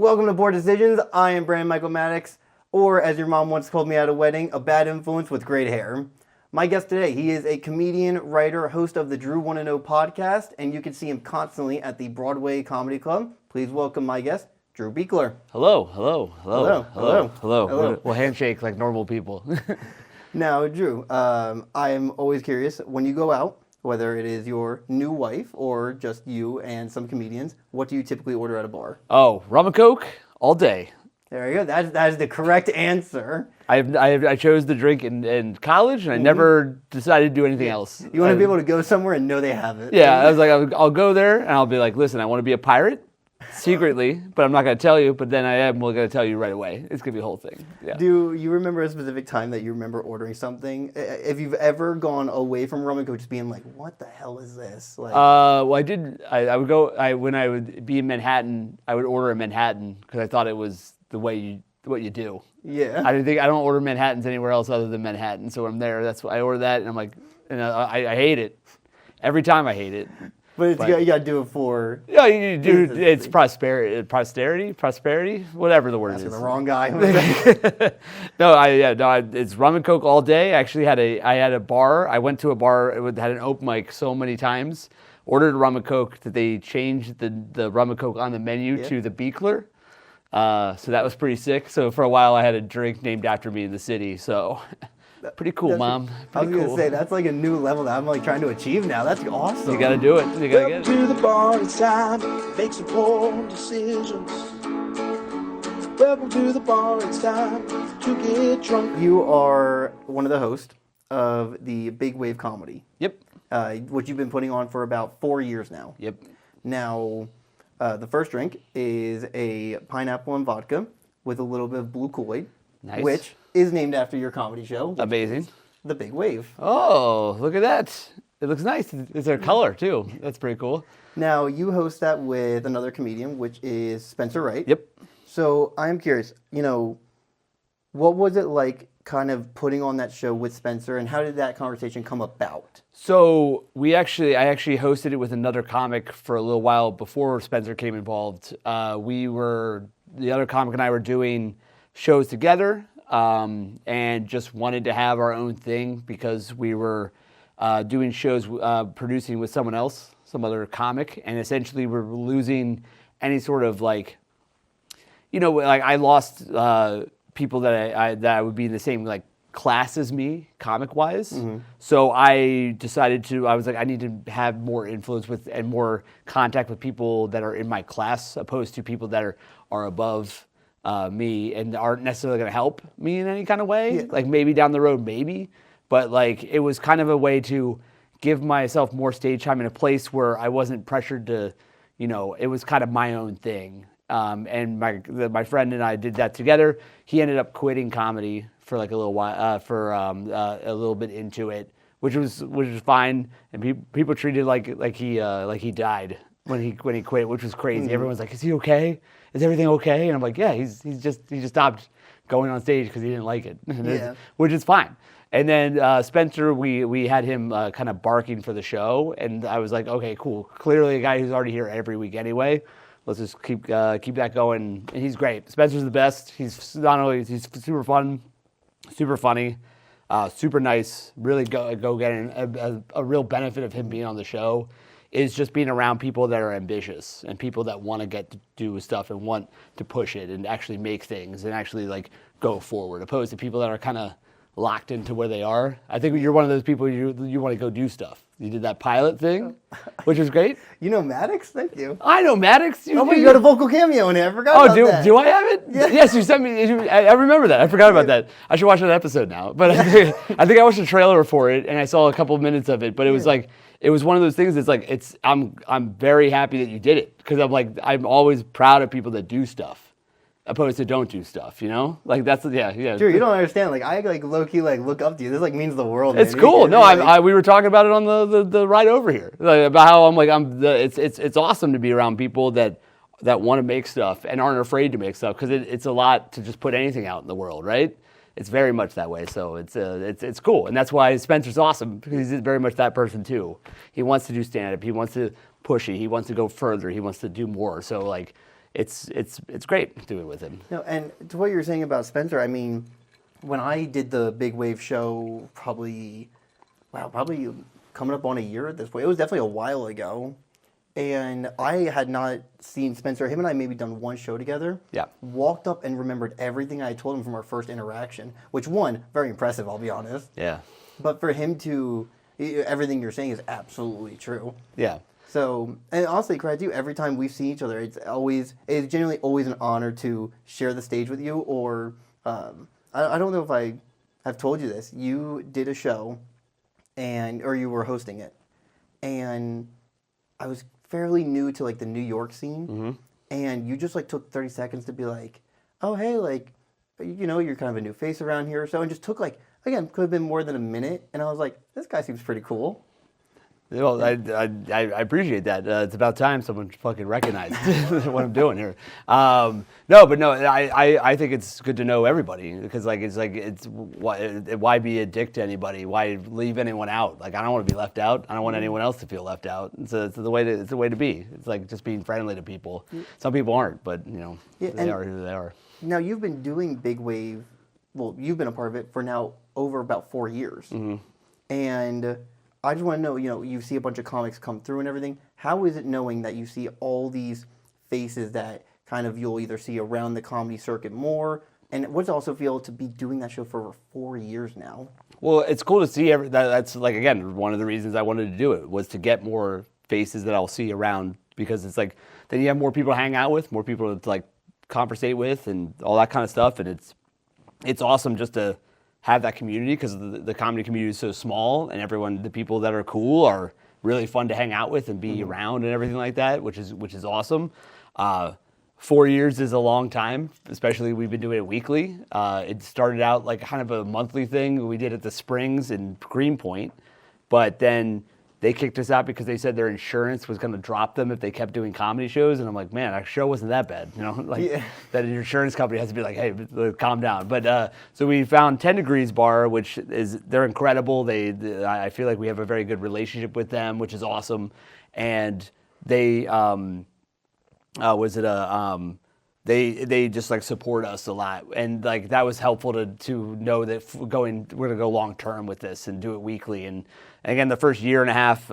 Welcome to Poor Decisions. I am Brandon Michael Maddox, or as your mom once called me at a wedding, a bad influence with great hair. My guest today, he is a comedian, writer, host of the Drew Wanna Know podcast, and you can see him constantly at the Broadway Comedy Club. Please welcome my guest, Drew Beekler. Hello. We'll handshake like normal people. Now, Drew, I am always curious, when you go out, whether it is your new wife or just you and some comedians, what do you typically order at a bar? Oh, rum and coke all day. There you go. That is the correct answer. I chose the drink in college, and I never decided to do anything else. You want to be able to go somewhere and know they have it. Yeah, I was like, I'll go there, and I'll be like, listen, I want to be a pirate, secretly, but I'm not going to tell you, but then I am going to tell you right away. It's going to be a whole thing. Yeah. Do you remember a specific time that you remember ordering something? If you've ever gone away from rum and coke, just being like, what the hell is this? Like, well, I did. I would go, when I would be in Manhattan, I would order a Manhattan because I thought it was the way what you do. Yeah. I don't order Manhattans anywhere else other than Manhattan. So when I'm there, that's why I order that, and I'm like, and I hate it. Every time I hate it. But you got to do it for... Yeah, you do. It's posterity, whatever the word is. That's the wrong guy. It's rum and coke all day. I actually had a bar. I went to a bar. It had an open mic so many times. Ordered rum and coke that they changed the rum and coke on the menu to the Beekler. So that was pretty sick. So for a while, I had a drink named after me in the city. So... Pretty cool, Mom. I was going to say, that's like a new level that I'm like trying to achieve now. That's awesome. You got to do it. You got to get it. To the bar, it's time. Make some poor decisions. Welcome to the bar, it's time to get drunk. You are one of the hosts of the Big Wave Comedy. Yep. Which you've been putting on for about 4 years now. Yep. Now, the first drink is a pineapple and vodka with a little bit of blue Kool-Aid. Nice. Which is named after your comedy show. Amazing. The Big Wave. Oh, look at that. It looks nice. It's a color, too. That's pretty cool. Now, you host that with another comedian, which is Spencer Wright. Yep. So, I'm curious, what was it like kind of putting on that show with Spencer, and how did that conversation come about? So, I actually hosted it with another comic for a little while before Spencer came involved. The other comic and I were doing shows together, and just wanted to have our own thing because we were doing shows, producing with someone else, some other comic, and essentially we're losing any sort of I lost people that I would be in the same class as me, comic-wise. Mm-hmm. So I decided I was like, I need to have more influence with and more contact with people that are in my class, opposed to people that are above me and aren't necessarily going to help me in any kind of way. Yeah. Like maybe down the road, maybe. But it was kind of a way to give myself more stage time in a place where I wasn't pressured to, it was kind of my own thing. And my friend and I did that together. He ended up quitting comedy for a little while, a little bit into it, which was fine. And people treated like he died when he quit, which was crazy. Mm-hmm. Everyone's like, "Is he okay? Is everything okay?" And I'm like, "Yeah, he just stopped going on stage because he didn't like it," which is fine. And then Spencer, we had him kind of barking for the show, and I was like, "Okay, cool. Clearly, a guy who's already here every week anyway. Let's just keep that going." And he's great. Spencer's the best. He's super fun, super funny, super nice. Really go getting a real benefit of him being on the show is just being around people that are ambitious and people that want to get to do stuff and want to push it and actually make things and actually go forward, opposed to people that are kind of locked into where they are. I think you're one of those people you want to go do stuff. You did that pilot thing, which is great. You know Maddox? Thank you. I know Maddox. You got a vocal cameo in it. I forgot about that. Do I have it? Yeah. Yes, you sent me. I remember that. I forgot about that. I should watch that episode now. But I think I watched a trailer for it and I saw a couple of minutes of it. But it was it was one of those things. I'm very happy that you did it because I'm always proud of people that do stuff, opposed to don't do stuff, that's yeah. Dude, you don't understand. I low key look up to you. This means the world. It's man. cool. No, we were talking about it on the ride over here, about how it's awesome to be around people that want to make stuff and aren't afraid to make stuff because it's a lot to just put anything out in the world, right? It's very much that way. So it's cool, and that's why Spencer's awesome because he's very much that person too. He wants to do stand up. He wants to push it. He wants to go further. He wants to do more. So it's great doing it with him. No, and to what you were saying about Spencer, I mean, when I did the Big Wave show, probably coming up on a year at this point. It was definitely a while ago. And I had not seen Spencer. Him and I maybe done one show together. Yeah. Walked up and remembered everything I told him from our first interaction, which, one, very impressive, I'll be honest. Yeah. But for him to, everything you're saying is absolutely true. Yeah. So, and honestly, credit to you, every time we've seen each other, it's genuinely always an honor to share the stage with you. Or, I don't know if I have told you this. You did a show, or you were hosting it, and I was fairly new to like the New York scene, and you just like took 30 seconds to be like, oh, hey, like, you're kind of a new face around here or so, and just took like, again, could have been more than a minute, and I was like, this guy seems pretty cool. Well, I appreciate that. It's about time someone fucking recognized what I'm doing here. I think it's good to know everybody because it's why be a dick to anybody? Why leave anyone out? Like I don't want to be left out. I don't want anyone else to feel left out. It's the way to be. It's like just being friendly to people. Some people aren't, but they are who they are. Now you've been doing Big Wave. Well, you've been a part of it for now over about 4 years, and I just want to know, you see a bunch of comics come through and everything. How is it knowing that you see all these faces that kind of you'll either see around the comedy circuit more? And what does it also feel to be doing that show for over 4 years now? Well, it's cool to see that's like, again, one of the reasons I wanted to do it was to get more faces that I'll see around because it's like, then you have more people to hang out with, more people to like conversate with and all that kind of stuff. And it's awesome just to have that community because the comedy community is so small and the people that are cool are really fun to hang out with and be around and everything like that, which is awesome. 4 years is a long time, especially we've been doing it weekly. It started out like kind of a monthly thing we did at the Springs in Greenpoint, but then they kicked us out because they said their insurance was going to drop them if they kept doing comedy shows. And I'm like, man, our show wasn't that bad. That your insurance company has to be like, hey, calm down. But so we found 10 Degrees Bar, which they're incredible. I feel like we have a very good relationship with them, which is awesome. And they, they just like support us a lot. And like, that was helpful to know that we're going to go long term with this and do it weekly. And again, the first year and a half,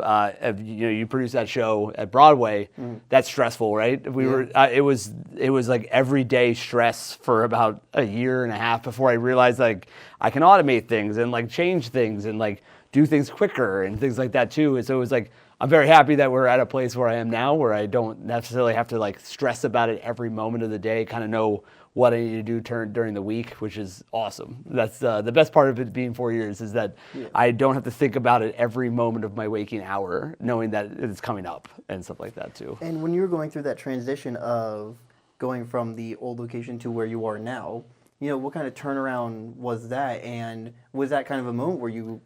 you produced that show at Broadway. That's stressful, right? It was like everyday stress for about a year and a half before I realized like I can automate things and like change things and like do things quicker and things like that too. And so it was like I'm very happy that we're at a place where I am now, where I don't necessarily have to like stress about it every moment of the day. Kind of know what I need to do during the week, which is awesome. That's the best part of it being 4 years is that I don't have to think about it every moment of my waking hour, knowing that it's coming up and stuff like that too. And when you were going through that transition of going from the old location to where you are now, what kind of turnaround was that? And was that kind of a moment where you,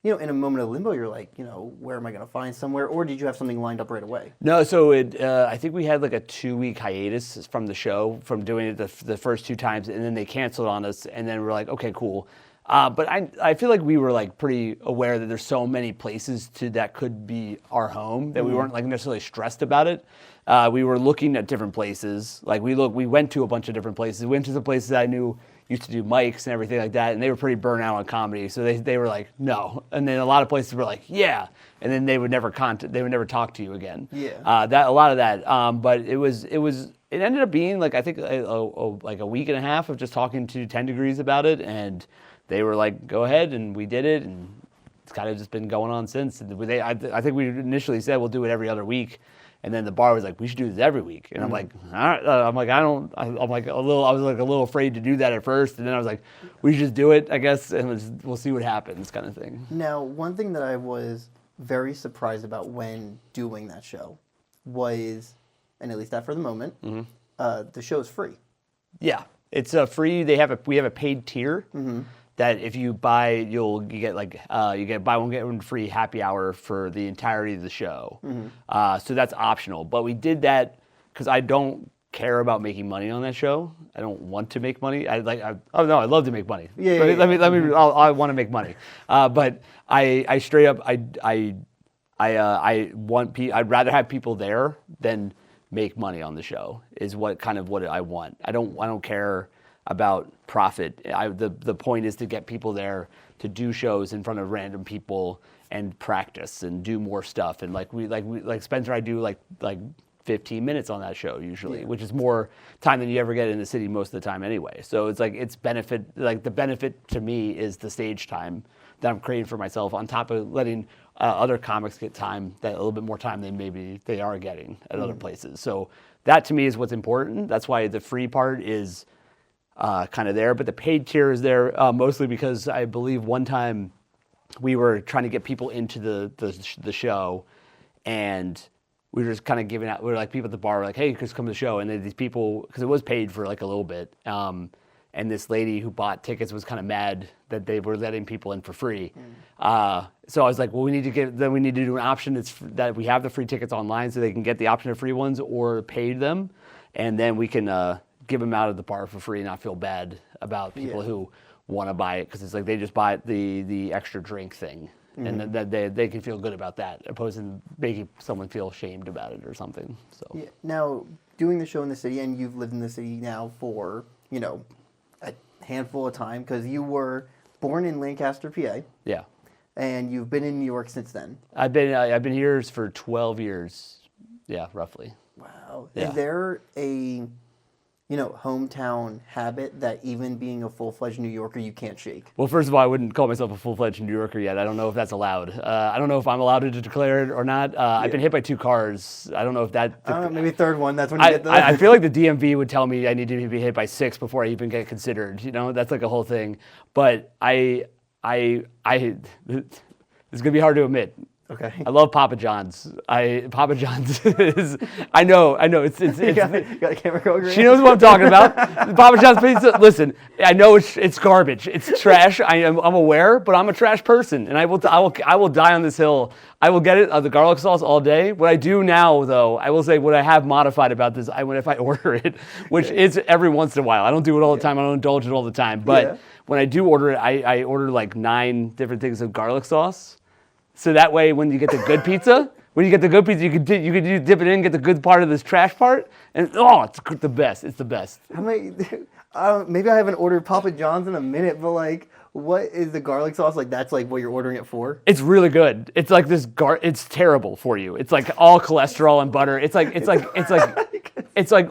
in a moment of limbo, you're like, where am I going to find somewhere? Or did you have something lined up right away? No, so I think we had like a 2-week hiatus from the show, from doing it the first 2 times, and then they canceled on us, and then we're like, okay, cool. But I feel like we were like pretty aware that there's so many places that could be our home that we weren't like necessarily stressed about it. We were looking at different places. Like we went to a bunch of different places. We went to some places that I knew used to do mics and everything like that, and they were pretty burnt out on comedy, so they were like, no. And then a lot of places were like, yeah, and then they would never talk to you again. Yeah. A lot of that. But it ended up being like I think like a week and a half of just talking to 10 Degrees about it, and they were like, go ahead, and we did it, and it's kind of just been going on since. I think we initially said we'll do it every other week. And then the bar was like, we should do this every week. And I'm like, all right. I was like a little afraid to do that at first. And then I was like, we should just do it, I guess, and we'll see what happens kind of thing. Now, one thing that I was very surprised about when doing that show was, and at least that for the moment, the show's free. Yeah, it's free. We have a paid tier. That if you buy, you get like you get buy one get one free happy hour for the entirety of the show. So that's optional. But we did that because I don't care about making money on that show. I don't want to make money. I'd love to make money. I want to make money. But I straight up I'd rather have people there than make money on the show is what I want. I don't care about profit. The point is to get people there to do shows in front of random people and practice and do more stuff. And like Spencer, I do like 15 minutes on that show usually, which is more time than you ever get in the city most of the time anyway. So it's like the benefit to me is the stage time that I'm creating for myself on top of letting other comics get time, that a little bit more time than maybe they are getting at other places. So that to me is what's important. That's why the free part is kind of there, but the paid tier is there mostly because I believe one time we were trying to get people into the show, and we were just kind of giving out. We were like, people at the bar were like, "Hey, just come to the show." And then these people, because it was paid for like a little bit, and this lady who bought tickets was kind of mad that they were letting people in for free. So I was like, well, we need to do an option that we have the free tickets online so they can get the option of free ones or paid them, and then we can give them out at the bar for free and not feel bad about people who want to buy it, because it's like they just buy the extra drink thing, and then they can feel good about that, opposed to making someone feel shamed about it or something. So now, doing the show in the city, and you've lived in the city now for a handful of time, because you were born in Lancaster, PA. Yeah. And you've been in New York since then. I've been here for 12 years. Yeah, roughly. Wow. Yeah. Is there a hometown habit that even being a full-fledged New Yorker you can't shake? Well, first of all, I wouldn't call myself a full-fledged New Yorker yet. I don't know if that's allowed. I don't know if I'm allowed to declare it or not. I've been hit by 2 cars. I don't know if that... maybe third one. That's when you get the... I feel like the DMV would tell me I need to be hit by 6 before I even get considered. That's like a whole thing. But it's going to be hard to admit. Okay. I love Papa John's. Papa John's is, I know. It's you got a camera going. She knows what I'm talking about. Papa John's pizza. Listen, I know it's garbage. It's trash. I'm aware, but I'm a trash person, and I will die on this hill. I will get it the garlic sauce all day. What I do now, though, I will say what I have modified about this. If I order it, which is every once in a while. I don't do it all the time. I don't indulge it all the time. But when I do order it, I order like 9 different things of garlic sauce. So that way, when you get the good pizza, you can dip it in, get the good part of this trash part, and it's the best. It's the best. Maybe I haven't ordered Papa John's in a minute, but like, what is the garlic sauce like? That's like what you're ordering it for? It's really good. It's like this it's terrible for you. It's like all cholesterol and butter. It's like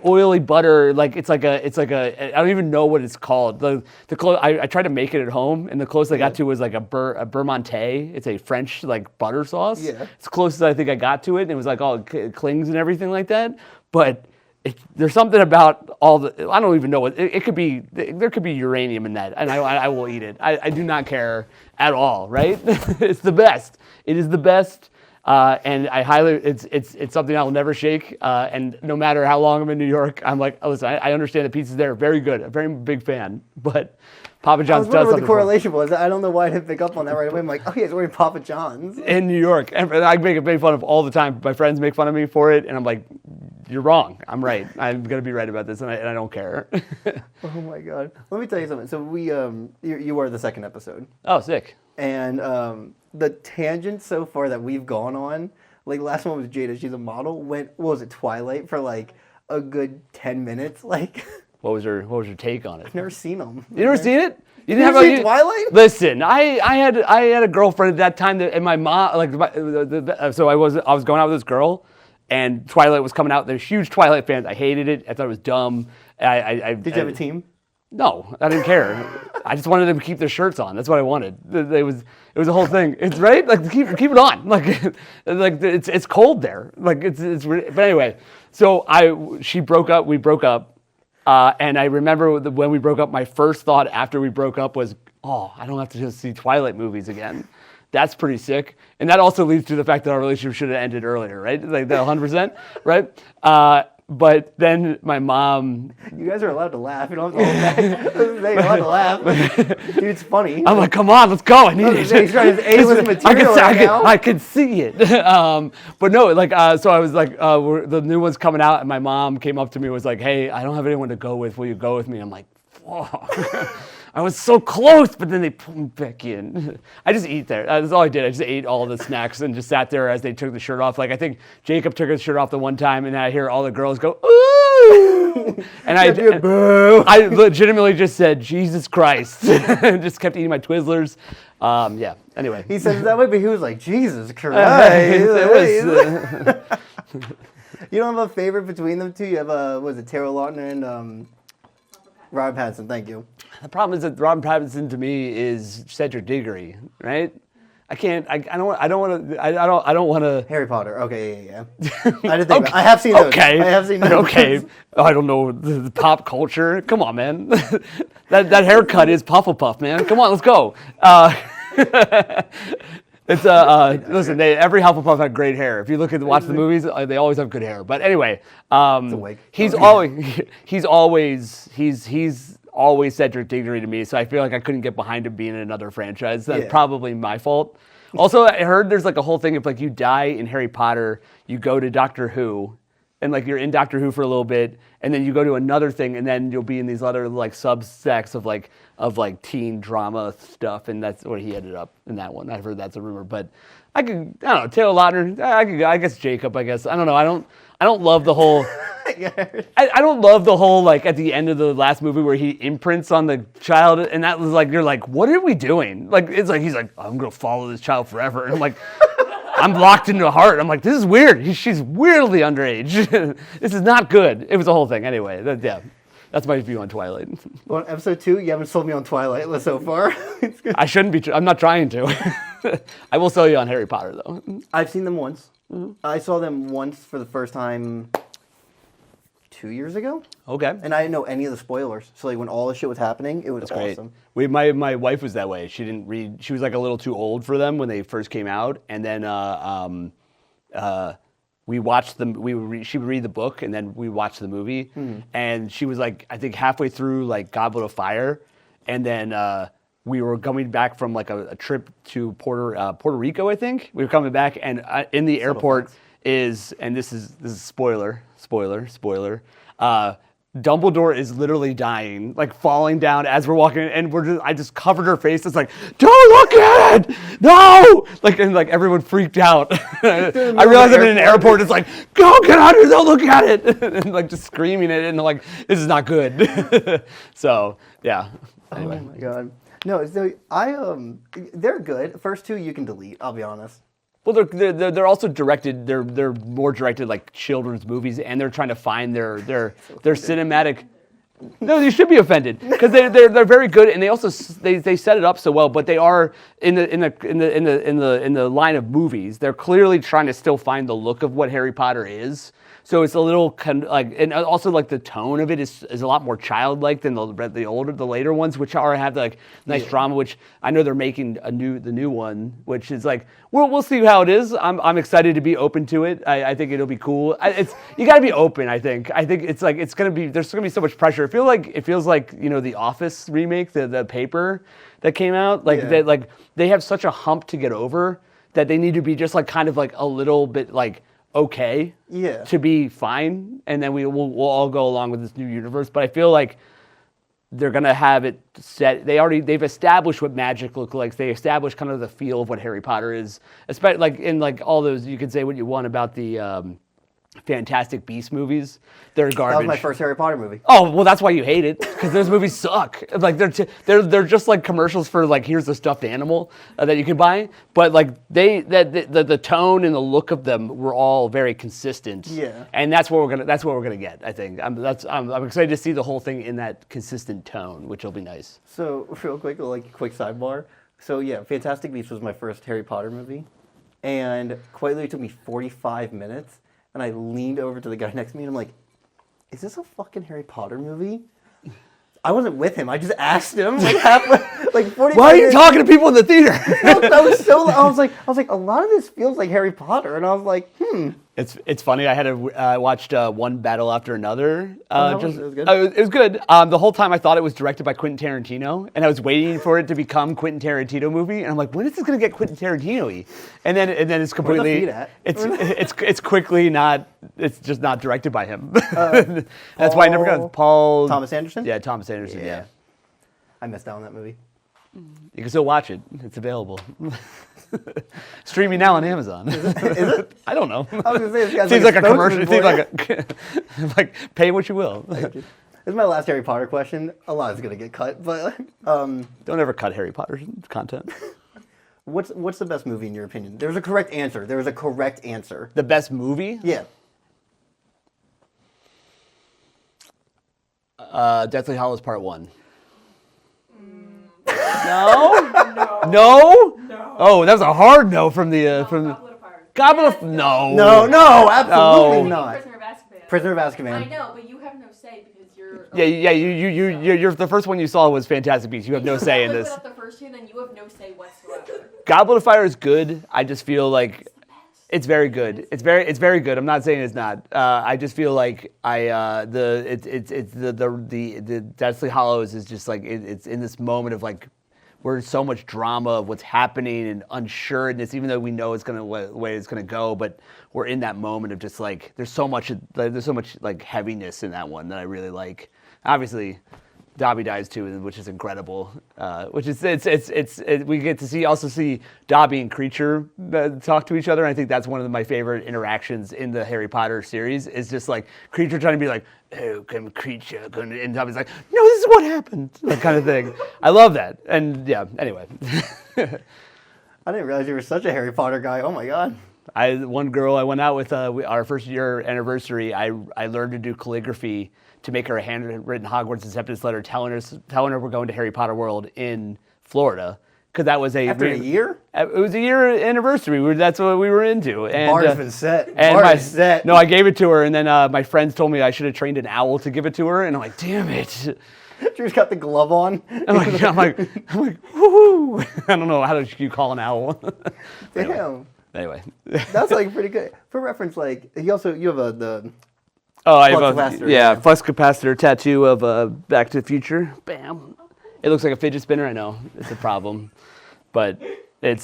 oily butter. It's like a I don't even know what it's called. I tried to make it at home, and the closest I got to was like a Bermontais. It's a French like butter sauce. Yeah. It's the closest I think I got to it, and it was like all it clings and everything like that. But there's something about I don't even know what it could be. There could be uranium in that, and I will eat it. I do not care at all. Right? It's the best. It is the best, and it's something I will never shake. And no matter how long I'm in New York, I'm like, listen, I understand the pizza's there, very good, a very big fan, but Papa John's does something. I was wondering what the correlation was. I don't know why I didn't pick up on that right away. I'm like, he's ordering Papa John's in New York, and I make fun of all the time. My friends make fun of me for it, and I'm like, you're wrong. I'm right. I'm gonna be right about this, and I don't care. Oh my God. Let me tell you something. So we, you were the second episode. Oh, sick. And the tangent so far that we've gone on, like last one was Jada. She's a model. What was it, Twilight for like a good 10 minutes? Like. What was your take on it? I've never seen them. You never seen it? You didn't have seen Twilight? Listen, I had a girlfriend at that time and my mom so I was going out with this girl, and Twilight was coming out. They're huge Twilight fans. I hated it. I thought it was dumb. Did you have a team? No, I didn't care. I just wanted them to keep their shirts on. That's what I wanted. It was a whole thing. It's right. Like keep it on. Like it's cold there. Like it's. But anyway, so she broke up. We broke up. And I remember when we broke up, my first thought after we broke up was, I don't have to just see Twilight movies again. That's pretty sick. And that also leads to the fact that our relationship should have ended earlier, right? Like that 100%, right? But then my mom... You guys are allowed to laugh. You don't have to hold back. You're allowed to laugh. Dude, it's funny. I'm like, come on, let's go. I need it. He's trying his A-list material now. I could see it. But no, so I was like, the new one's coming out, and my mom came up to me and was like, hey, I don't have anyone to go with. Will you go with me? I'm like, fuck. I was so close, but then they pulled me back in. I just eat there. That's all I did. I just ate all the snacks and just sat there as they took the shirt off. Like, I think Jacob took his shirt off the one time, and I hear all the girls go, ooh! And I legitimately just said, Jesus Christ. And just kept eating my Twizzlers. Yeah, anyway. He says it that way, but he was like, Jesus Christ. You don't have a favorite between them two? You have was it Taylor Lautner and Robert Pattinson? Thank you. The problem is that Robert Pattinson to me is Cedric Diggory, right? I can't. I don't want to. Harry Potter. Okay, yeah. I didn't think. I have seen those. Okay. I have seen those. Okay. I don't know the pop culture. Come on, man. that haircut is Pufflepuff, man. Come on, let's go. It's listen. Every Hufflepuff had great hair. If you watch the movies, they always have good hair. But anyway, he's always Cedric Diggory to me. So I feel like I couldn't get behind him being in another franchise. That's probably my fault. Also, I heard there's like a whole thing if like you die in Harry Potter, you go to Doctor Who, and like you're in Doctor Who for a little bit, and then you go to another thing, and then you'll be in these other like subsects of like teen drama stuff, and that's where he ended up in that one. I've heard that's a rumor, but I don't know, Taylor Lautner, I guess Jacob, I guess. I don't know. I don't love the whole I don't love the whole like at the end of the last movie where he imprints on the child, and that was like, you're like, what are we doing? Like it's like he's like, I'm gonna follow this child forever. And I'm like, I'm locked into a heart. I'm like, this is weird. She's weirdly underage. This is not good. It was a whole thing. Anyway, that's my view on Twilight. Well, on episode 2, you haven't sold me on Twilight so far. I shouldn't be. I'm not trying to. I will sell you on Harry Potter, though. I've seen them once. Mm-hmm. I saw them once for the first time 2 years ago. Okay. And I didn't know any of the spoilers. So like when all the shit was happening, it was awesome. My wife was that way. She didn't read. She was like a little too old for them when they first came out, and then we watched them. She would read the book, and then we watched the movie. Mm-hmm. And she was like, I think halfway through like Goblet of Fire, and then we were coming back from like a trip to Puerto Rico. I think we were coming back, and in the airport and this is spoiler. Dumbledore is literally dying, like falling down as we're walking, and I just covered her face. It's like, don't look at it, no! And everyone freaked out. I realized I'm in an airport. It's like, go get out of here, don't look at it, and like just screaming at it, and like, this is not good. So yeah. Anyway. Oh my god. No, so they're good. First 2 you can delete. I'll be honest. Well, they're also directed. They're more directed like children's movies, and they're trying to find their cinematic. No, you should be offended because they're very good, and they also they set it up so well. But they are in the line of movies. They're clearly trying to still find the look of what Harry Potter is. So it's a little and also like the tone of it is a lot more childlike than the later ones, which have like nice drama. Which I know they're making the new one, which is like we'll see how it is. I'm excited to be open to it. I think it'll be cool. You got to be open. I think it's like there's gonna be so much pressure. It feels like the Office remake, the paper that came out. That they have such a hump to get over that they need to be just like kind of like a little bit like. Okay, to be fine, and then we'll all go along with this new universe. But I feel like they're gonna have it set. They've established what magic looks like. They established kind of the feel of what Harry Potter is, especially like in like all those. You can say what you want about the Fantastic Beasts movies. They're garbage. That was my first Harry Potter movie. Oh, well, that's why you hate it, because those movies suck. Like they're just like commercials for like here's the stuffed animal that you can buy. But like the tone and the look of them were all very consistent. Yeah. And that's what we're gonna get. I think I'm excited to see the whole thing in that consistent tone, which will be nice. So real quick, quick sidebar. So yeah, Fantastic Beasts was my first Harry Potter movie, and quite literally took me 45 minutes. And I leaned over to the guy next to me and I'm like, is this a fucking Harry Potter movie? I wasn't with him. I just asked him like halfway, like 45 Why are you talking to people in the theater? I was like, a lot of this feels like Harry Potter. And I was like, It's funny. I had watched One Battle After Another. It was good. It was good. The whole time I thought it was directed by Quentin Tarantino, and I was waiting for it to become Quentin Tarantino movie. And I'm like, when is this going to get Quentin Tarantino-y? And then it's completely. Where the feet at? It's quickly not. It's just not directed by him. That's why I never got Paul Thomas Anderson. Yeah, Thomas Anderson. Yeah. I missed out on that movie. You can still watch it. It's available. Streaming now on Amazon. Is it? I don't know. I was gonna say, this guy's Seems like a commercial. spokesman It seems for like like pay what you will. This is my last Harry Potter question. A lot is gonna get cut, but Don't ever cut Harry Potter content. what's the best movie in your opinion? There's a correct answer. There was a correct answer. The best movie? Yeah. Deathly Hallows Part 1. No? No? Oh, that was a hard no from the Goblet of Fire. Goblet of No. No, absolutely No. not. Prisoner of Azkaban. Prisoner of Azkaban. I know, but you have no say because you're. Yeah. You're the first one you saw was Fantastic Beasts. You have no say in this. Put up the first two, then you have no say whatsoever. Goblet of Fire is good. I just feel like it's very good. It's very good. I'm not saying it's not. I just feel like the Deathly Hallows is just like it's in this moment of like we're so much drama of what's happening and unsureness, even though we know it's gonna way it's gonna go, but we're in that moment of just like there's so much like heaviness in that one that I really like. Obviously, Dobby dies too, which is incredible. Which is we get to see Dobby and Creature talk to each other. And I think that's one of my favorite interactions in the Harry Potter series. Is just like Creature trying to be like, "Oh, come Creature," and Dobby's like, "No, this is what happened," that kind of thing. I love that. And yeah, anyway. I didn't realize you were such a Harry Potter guy. Oh my god. One girl I went out with our first year anniversary. I learned to do calligraphy to make her a handwritten Hogwarts acceptance letter telling her we're going to Harry Potter World in Florida. Because that was After a year? It was a year anniversary. That's what we were into. And, Bar's been set. And Bar is set. No, I gave it to her, and then my friends told me I should have trained an owl to give it to her, and I'm like, damn it. Drew's got the glove on. I'm like, woohoo! I don't know, how do you call an owl? Damn. Anyway. That's like pretty good. For reference, like you have the I have flux capacitor. flux capacitor tattoo of Back to the Future. Bam. It looks like a fidget spinner. I know it's a problem, but I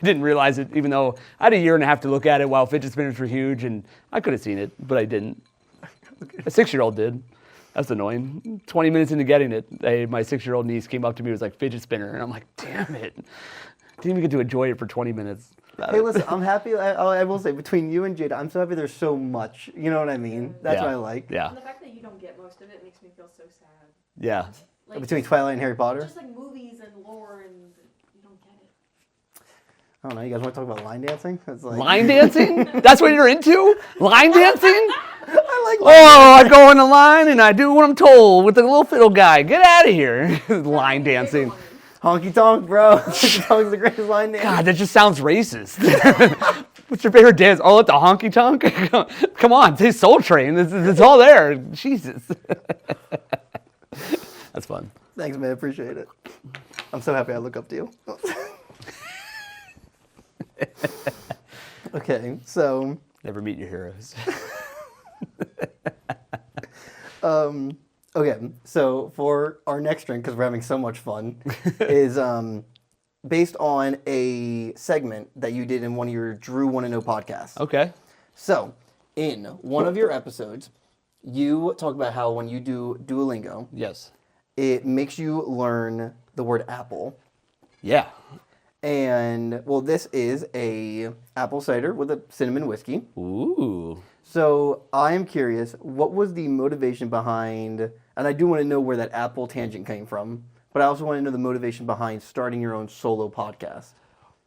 didn't realize it. Even though I had a year and a half to look at it while fidget spinners were huge, and I could have seen it, but I didn't. A 6-year-old did. That's annoying. 20 minutes into getting it, my 6-year-old niece came up to me and was like, "Fidget spinner," and I'm like, "Damn it." Didn't even get to enjoy it for 20 minutes. Hey, listen, I'm happy. I will say, between you and Jada, I'm so happy there's so much. You know what I mean? That's what I like. Yeah. And the fact that you don't get most of it makes me feel so sad. Yeah. Like, Between Twilight and Harry Potter? just like movies and lore, and you don't get it. I don't know. You guys want to talk about line dancing? That's like, Line dancing? That's what you're into? Line dancing? I like Oh, I go in the line and I do what I'm told with the little fiddle guy. Get out of here. Line dancing. honky tonk, bro. Honky tonk's the greatest line dance. God, that just sounds racist. What's your favorite dance? Oh, at the honky tonk? Come on, say Soul Train. It's all there. Jesus. That's fun. Thanks, man. Appreciate it. I'm so happy I look up to you. Okay, so. Never meet your heroes. Okay, so for our next drink, because we're having so much fun, is based on a segment that you did in one of your Drew Wanna Know podcasts. Okay. So, in one of your episodes, you talk about how when you do Duolingo, Yes. it makes you learn the word apple. Yeah. And, well, this is a apple cider with a cinnamon whiskey. Ooh. So I am curious, what was the motivation behind, and I do want to know where that apple tangent came from, but I also want to know the motivation behind starting your own solo podcast.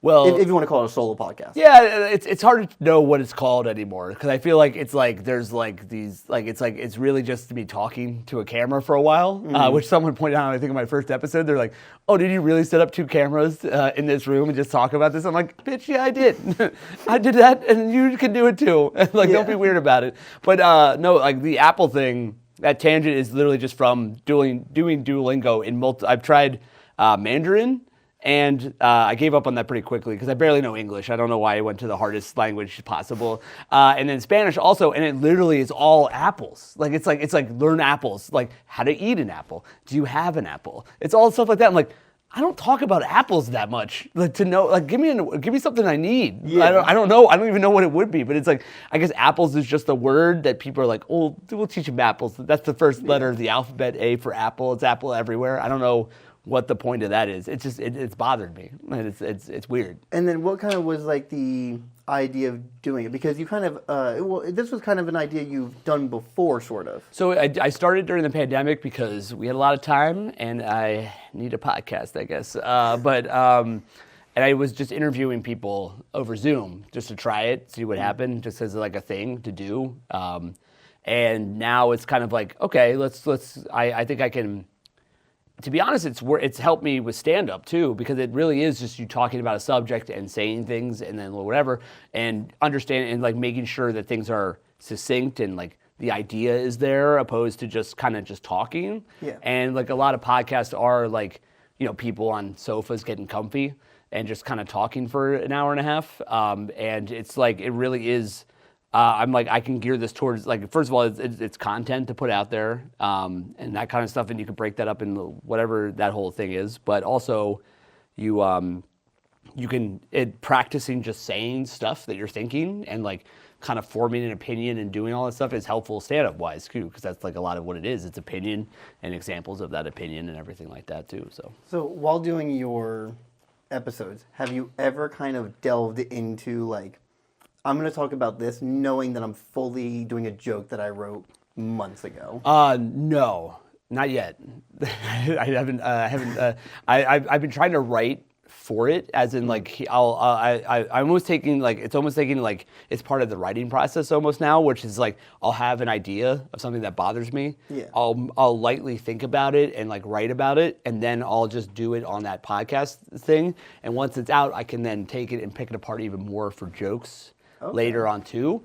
Well, If you want to call it a solo podcast. yeah, it's hard to know what it's called anymore because I feel like it's like there's like these like it's really just me talking to a camera for a while, which someone pointed out I think in my first episode. They're like, "Oh, did you really set up 2 cameras in this room and just talk about this?" I'm like, "Bitch, yeah, I did. I did that, and you can do it too. Like, don't be weird about it." But no, like the Apple thing, that tangent is literally just from doing Duolingo in I've tried Mandarin. And I gave up on that pretty quickly because I barely know English. I don't know why I went to the hardest language possible. And then Spanish also, and it literally is all apples. It's like learn apples, like how to eat an apple. Do you have an apple? It's all stuff like that. I'm like, I don't talk about apples that much. Like to know, like give me something I need. Yeah. I don't know. I don't even know what it would be. But it's like I guess apples is just a word that people are like, oh, we'll teach them apples. That's the first letter of the alphabet. A for apple. It's apple everywhere. I don't know what the point of that is. It's just it's bothered me. And it's weird. And then what kind of was like the idea of doing it? Because you kind of this was kind of an idea you've done before, sort of. So I started during the pandemic because we had a lot of time and I need a podcast, I guess. And I was just interviewing people over Zoom just to try it, see what happened, just as like a thing to do. And now it's kind of like, okay, I think I can. To be honest, it's helped me with stand-up too, because it really is just you talking about a subject and saying things and then whatever, and understanding and like making sure that things are succinct and like the idea is there, opposed to just kind of just talking. Yeah. And like a lot of podcasts are like, people on sofas getting comfy and just kind of talking for an hour and a half. And it's like it really is. I'm like, I can gear this towards, like, first of all, it's content to put out there and that kind of stuff, and you can break that up into whatever that whole thing is. But also, you can practicing just saying stuff that you're thinking and like kind of forming an opinion and doing all that stuff is helpful stand-up wise too, because that's like a lot of what it is. It's opinion and examples of that opinion and everything like that too. So while doing your episodes, have you ever kind of delved into like, I'm going to talk about this knowing that I'm fully doing a joke that I wrote months ago? No, not yet. I haven't. I've been trying to write for it, as in like I'm almost taking like it's part of the writing process almost now, which is like I'll have an idea of something that bothers me. Yeah. I'll lightly think about it and like write about it, and then I'll just do it on that podcast thing. And once it's out, I can then take it and pick it apart even more for jokes. Okay. Later on too,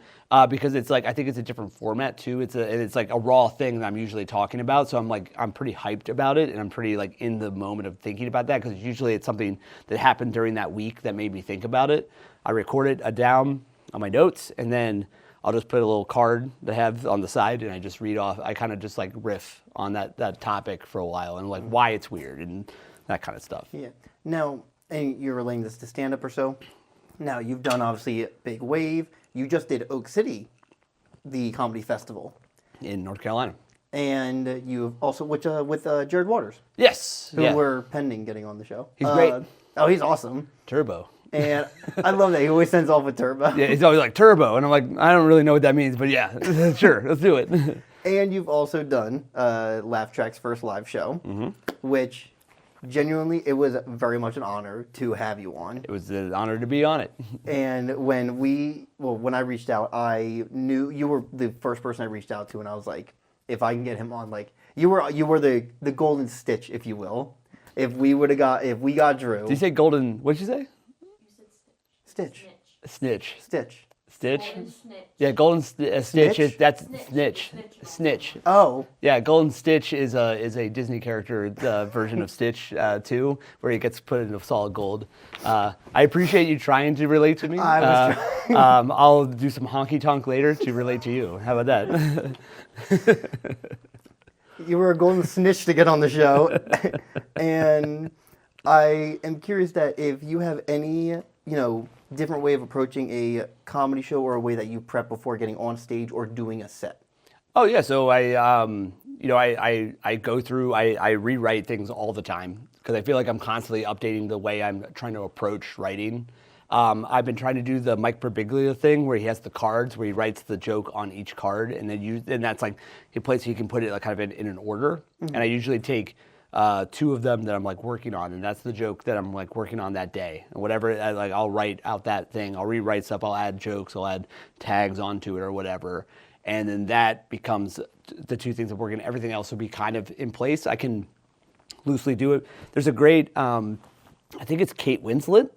because it's like I think it's a different format too. It's like a raw thing that I'm usually talking about, so I'm pretty hyped about it, and I'm pretty like in the moment of thinking about that, because usually it's something that happened during that week that made me think about it. I record it down on my notes, and then I'll just put a little card that I have on the side, and I just read off. I kind of just like riff on that topic for a while and like why it's weird and that kind of stuff. Yeah. Now, and you're relating this to stand-up or so. Now, you've done, obviously, Big Wave. You just did Oak City, the comedy festival. In North Carolina. And you've also, with Jared Waters. Yes. Who we're pending getting on the show. He's great. Oh, he's awesome. Turbo. And I love that. He always sends off with Turbo. Yeah, he's always like, Turbo. And I'm like, I don't really know what that means, but yeah, sure, let's do it. And you've also done Laugh Track's first live show, which... Genuinely, it was very much an honor to have you on. It was an honor to be on it. And when I reached out, I knew you were the first person I reached out to, and I was like, if I can get him on, like you were the golden stitch, if you will. If we got Drew. Did you say golden? What'd you say? You said Stitch. Snitch. Stitch. Stitch? Golden snitch. Yeah, golden snitch is that's Snitch. snitch. Oh. Yeah, Golden Stitch is a Disney character version of Stitch too, where he gets put into solid gold. I appreciate you trying to relate to me. I was trying. I'll do some honky tonk later to relate to you. How about that? You were a golden snitch to get on the show, and I am curious that if you have any, different way of approaching a comedy show or a way that you prep before getting on stage or doing a set. Oh yeah, so I go through, I rewrite things all the time because I feel like I'm constantly updating the way I'm trying to approach writing. I've been trying to do the Mike Birbiglia thing where he has the cards where he writes the joke on each card, and then that's like he can put it like kind of in an order. And I usually take two of them that I'm like working on, and that's the joke that I'm like working on that day. And whatever, I'll write out that thing. I'll rewrite stuff. I'll add jokes. I'll add tags onto it or whatever. And then that becomes the two things I'm working. Everything else will be kind of in place. I can loosely do it. There's a great, I think it's Kate Winslet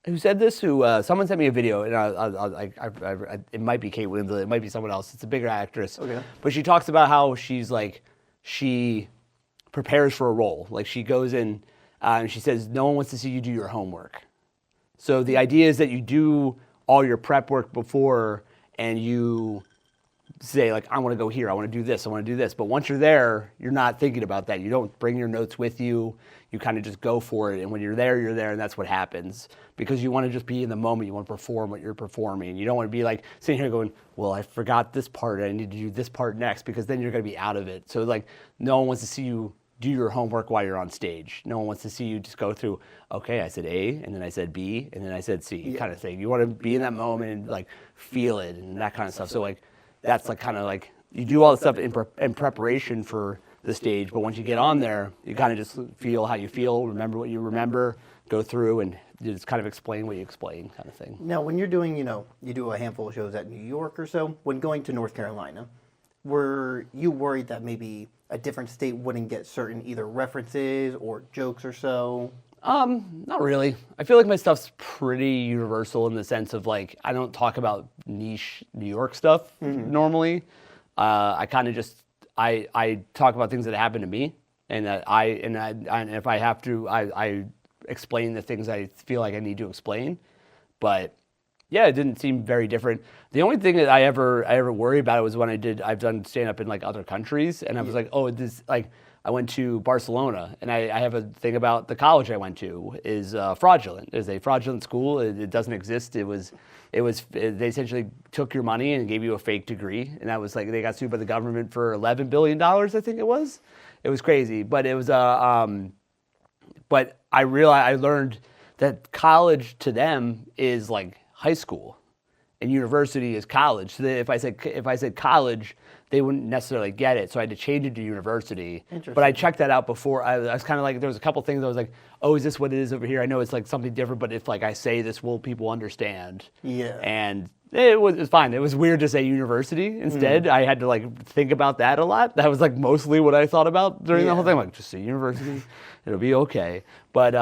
who said this. Someone sent me a video, and it might be Kate Winslet. It might be someone else. It's a bigger actress. Okay. But she talks about how she prepares for a role. Like she goes in and she says, no one wants to see you do your homework. So the idea is that you do all your prep work before and you say like, I want to go here, I want to do this, I want to do this. But once you're there, you're not thinking about that. You don't bring your notes with you. You kind of just go for it. And when you're there, and that's what happens. Because you want to just be in the moment. You want to perform what you're performing. You don't want to be like sitting here going, well, I forgot this part. I need to do this part next, because then you're going to be out of it. So like, no one wants to see you do your homework while you're on stage. No one wants to see you just go through, okay, I said A, and then I said B, and then I said C, kind of thing. You want to be in that moment and like feel it and that kind of stuff. So like, that's like kind of like, you do all the stuff in preparation for the stage, but once you get on there, you kind of just feel how you feel, remember what you remember, go through and you just kind of explain what you explain, kind of thing. Now, when you're doing, you do a handful of shows at New York or so, when going to North Carolina, were you worried that maybe a different state wouldn't get certain either references or jokes or so? Not really. I feel like my stuff's pretty universal in the sense of like, I don't talk about niche New York stuff normally. I kind of just, I talk about things that happen to me, and that and if I have to, I explain the things I feel like I need to explain. But yeah, it didn't seem very different. The only thing that I ever worry about was when I've done stand up in like other countries, and I was like, oh, this like. I went to Barcelona, and I have a thing about the college I went to is fraudulent. It's a fraudulent school. It doesn't exist. They essentially took your money and gave you a fake degree, and that was like they got sued by the government for $11 billion. I think it was. It was crazy, but it was but I learned that college to them is like high school, and university is college. So if I said college, they wouldn't necessarily get it, so I had to change it to university. But I checked that out before. I was kind of like, there was a couple things I was like, oh, is this what it is over here? I know it's like something different, but if like I say this, will people understand? Yeah. And it was fine. It was weird to say university instead. I had to like think about that a lot. That was like mostly what I thought about during the whole thing. I'm like, just say university, it'll be okay. But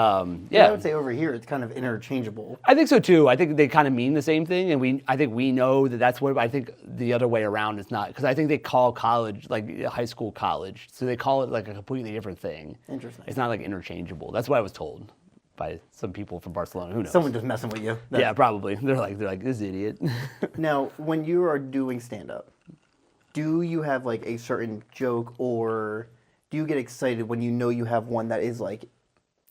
yeah. I would say over here it's kind of interchangeable. I think so too. I think they kind of mean the same thing, and I think we know that that's what. I think the other way around is not, because I think they call college like high school college, so they call it like a completely different thing. Interesting. It's not like interchangeable. That's what I was told by some people from Barcelona. Who knows? Someone just messing with you. Yeah, probably. They're like this idiot. Now, when you are doing stand-up, do you have like a certain joke, or do you get excited when you know you have one that is like,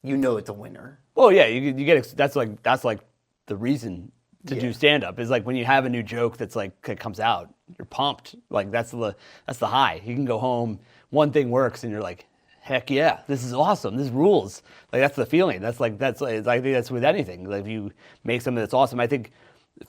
you know it's a winner? Well, yeah, you get that's like the reason to do stand-up is like when you have a new joke that's like that comes out, you're pumped. Like that's the high. You can go home, one thing works, and you're like, heck yeah, this is awesome. This rules. Like that's the feeling. I think that's with anything. Like if you make something that's awesome, I think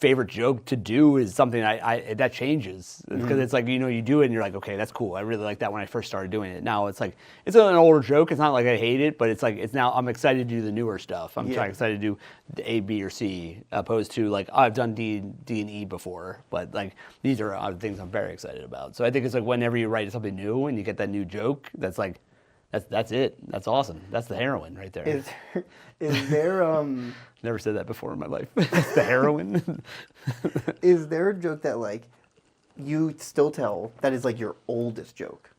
favorite joke to do is something that changes, because it's like, you do it and you're like, okay, that's cool. I really like that when I first started doing it. Now it's like it's an older joke. It's not like I hate it, but it's like it's now I'm excited to do the newer stuff. I'm excited to do the A, B, or C, opposed to like I've done D and E before, but like these are things I'm very excited about. So I think it's like whenever you write something new and you get that new joke, that's like. That's it. That's awesome. That's the heroin right there. Is there Never said that before in my life. That's the heroin. Is there a joke that like you still tell that is like your oldest joke?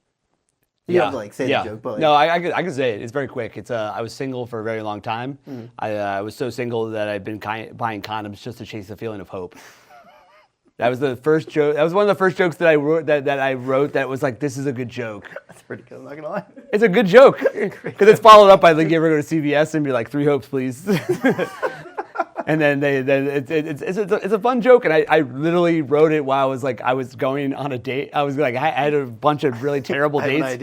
You have to like say the joke, but like, no, I can say it. It's very quick. It's I was single for a very long time. I was so single that I've been buying condoms just to chase the feeling of hope. That was the first joke. That was one of the first jokes that I wrote. That was like, this is a good joke. That's pretty good. I'm not gonna lie. It's a good joke because it's followed up by like, you ever go to CVS and be like, 3 hopes, please. And then it's a fun joke, and I literally wrote it while I was going on a date. I was like, I had a bunch of really terrible dates. I had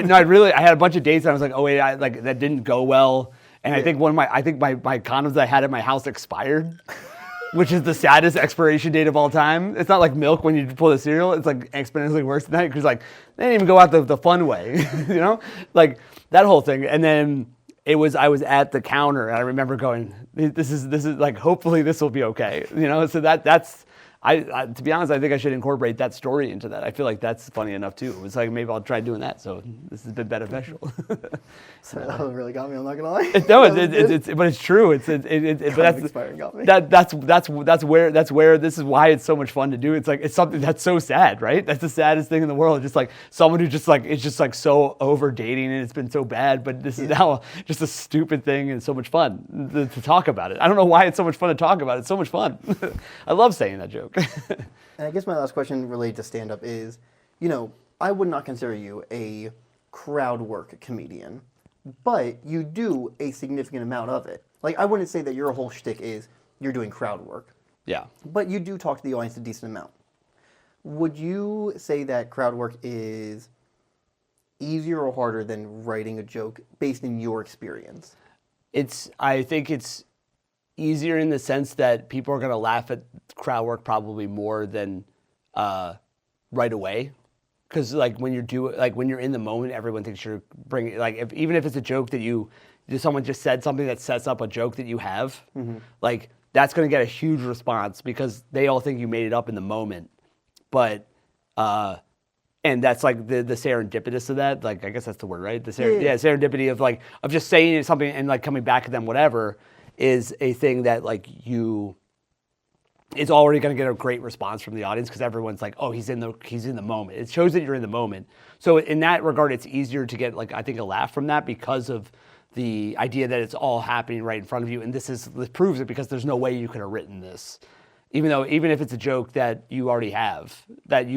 an idea. I had a bunch of dates, and I was like, oh wait, that didn't go well. And I think my condoms that I had at my house expired. Which is the saddest expiration date of all time. It's not like milk when you pull the cereal. It's like exponentially worse than that, because like they didn't even go out the fun way, like that whole thing. And then I was at the counter, and I remember going, this is like, hopefully this will be okay, So that's. To be honest, I think I should incorporate that story into that. I feel like that's funny enough too. It's like maybe I'll try doing that. So this has been beneficial. So that really got me. I'm not gonna lie. But it's true. That's where this is why it's so much fun to do. It's like it's something that's so sad, right? That's the saddest thing in the world. Just like someone who just like it's just like so over dating and it's been so bad. But this is now just a stupid thing and so much fun to talk about it. I don't know why it's so much fun to talk about it. It's so much fun. I love saying that joke. joke. And I guess my last question related to stand-up is, I would not consider you a crowd work comedian, but you do a significant amount of it. Like, I wouldn't say that your whole shtick is you're doing crowd work, Yeah. but you do talk to the audience a decent amount. Would you say that crowd work is easier or harder than writing a joke based in your experience? I think it's easier in the sense that people are going to laugh at crowd work probably more than right away. Because when you're in the moment, everyone thinks you're bringing, even if it's a joke that someone just said something that sets up a joke that you have, that's going to get a huge response because they all think you made it up in the moment. But, and that's like the serendipitous of that. I guess that's the word, right? Serendipity of just saying something and coming back at them, whatever, is a thing that it's already going to get a great response from the audience because everyone's like, oh, he's in the moment. It shows that you're in the moment. So in that regard, it's easier to get I think a laugh from that because of the idea that it's all happening right in front of you. And this proves it because there's no way you could have written this. Even if it's a joke that you already have, that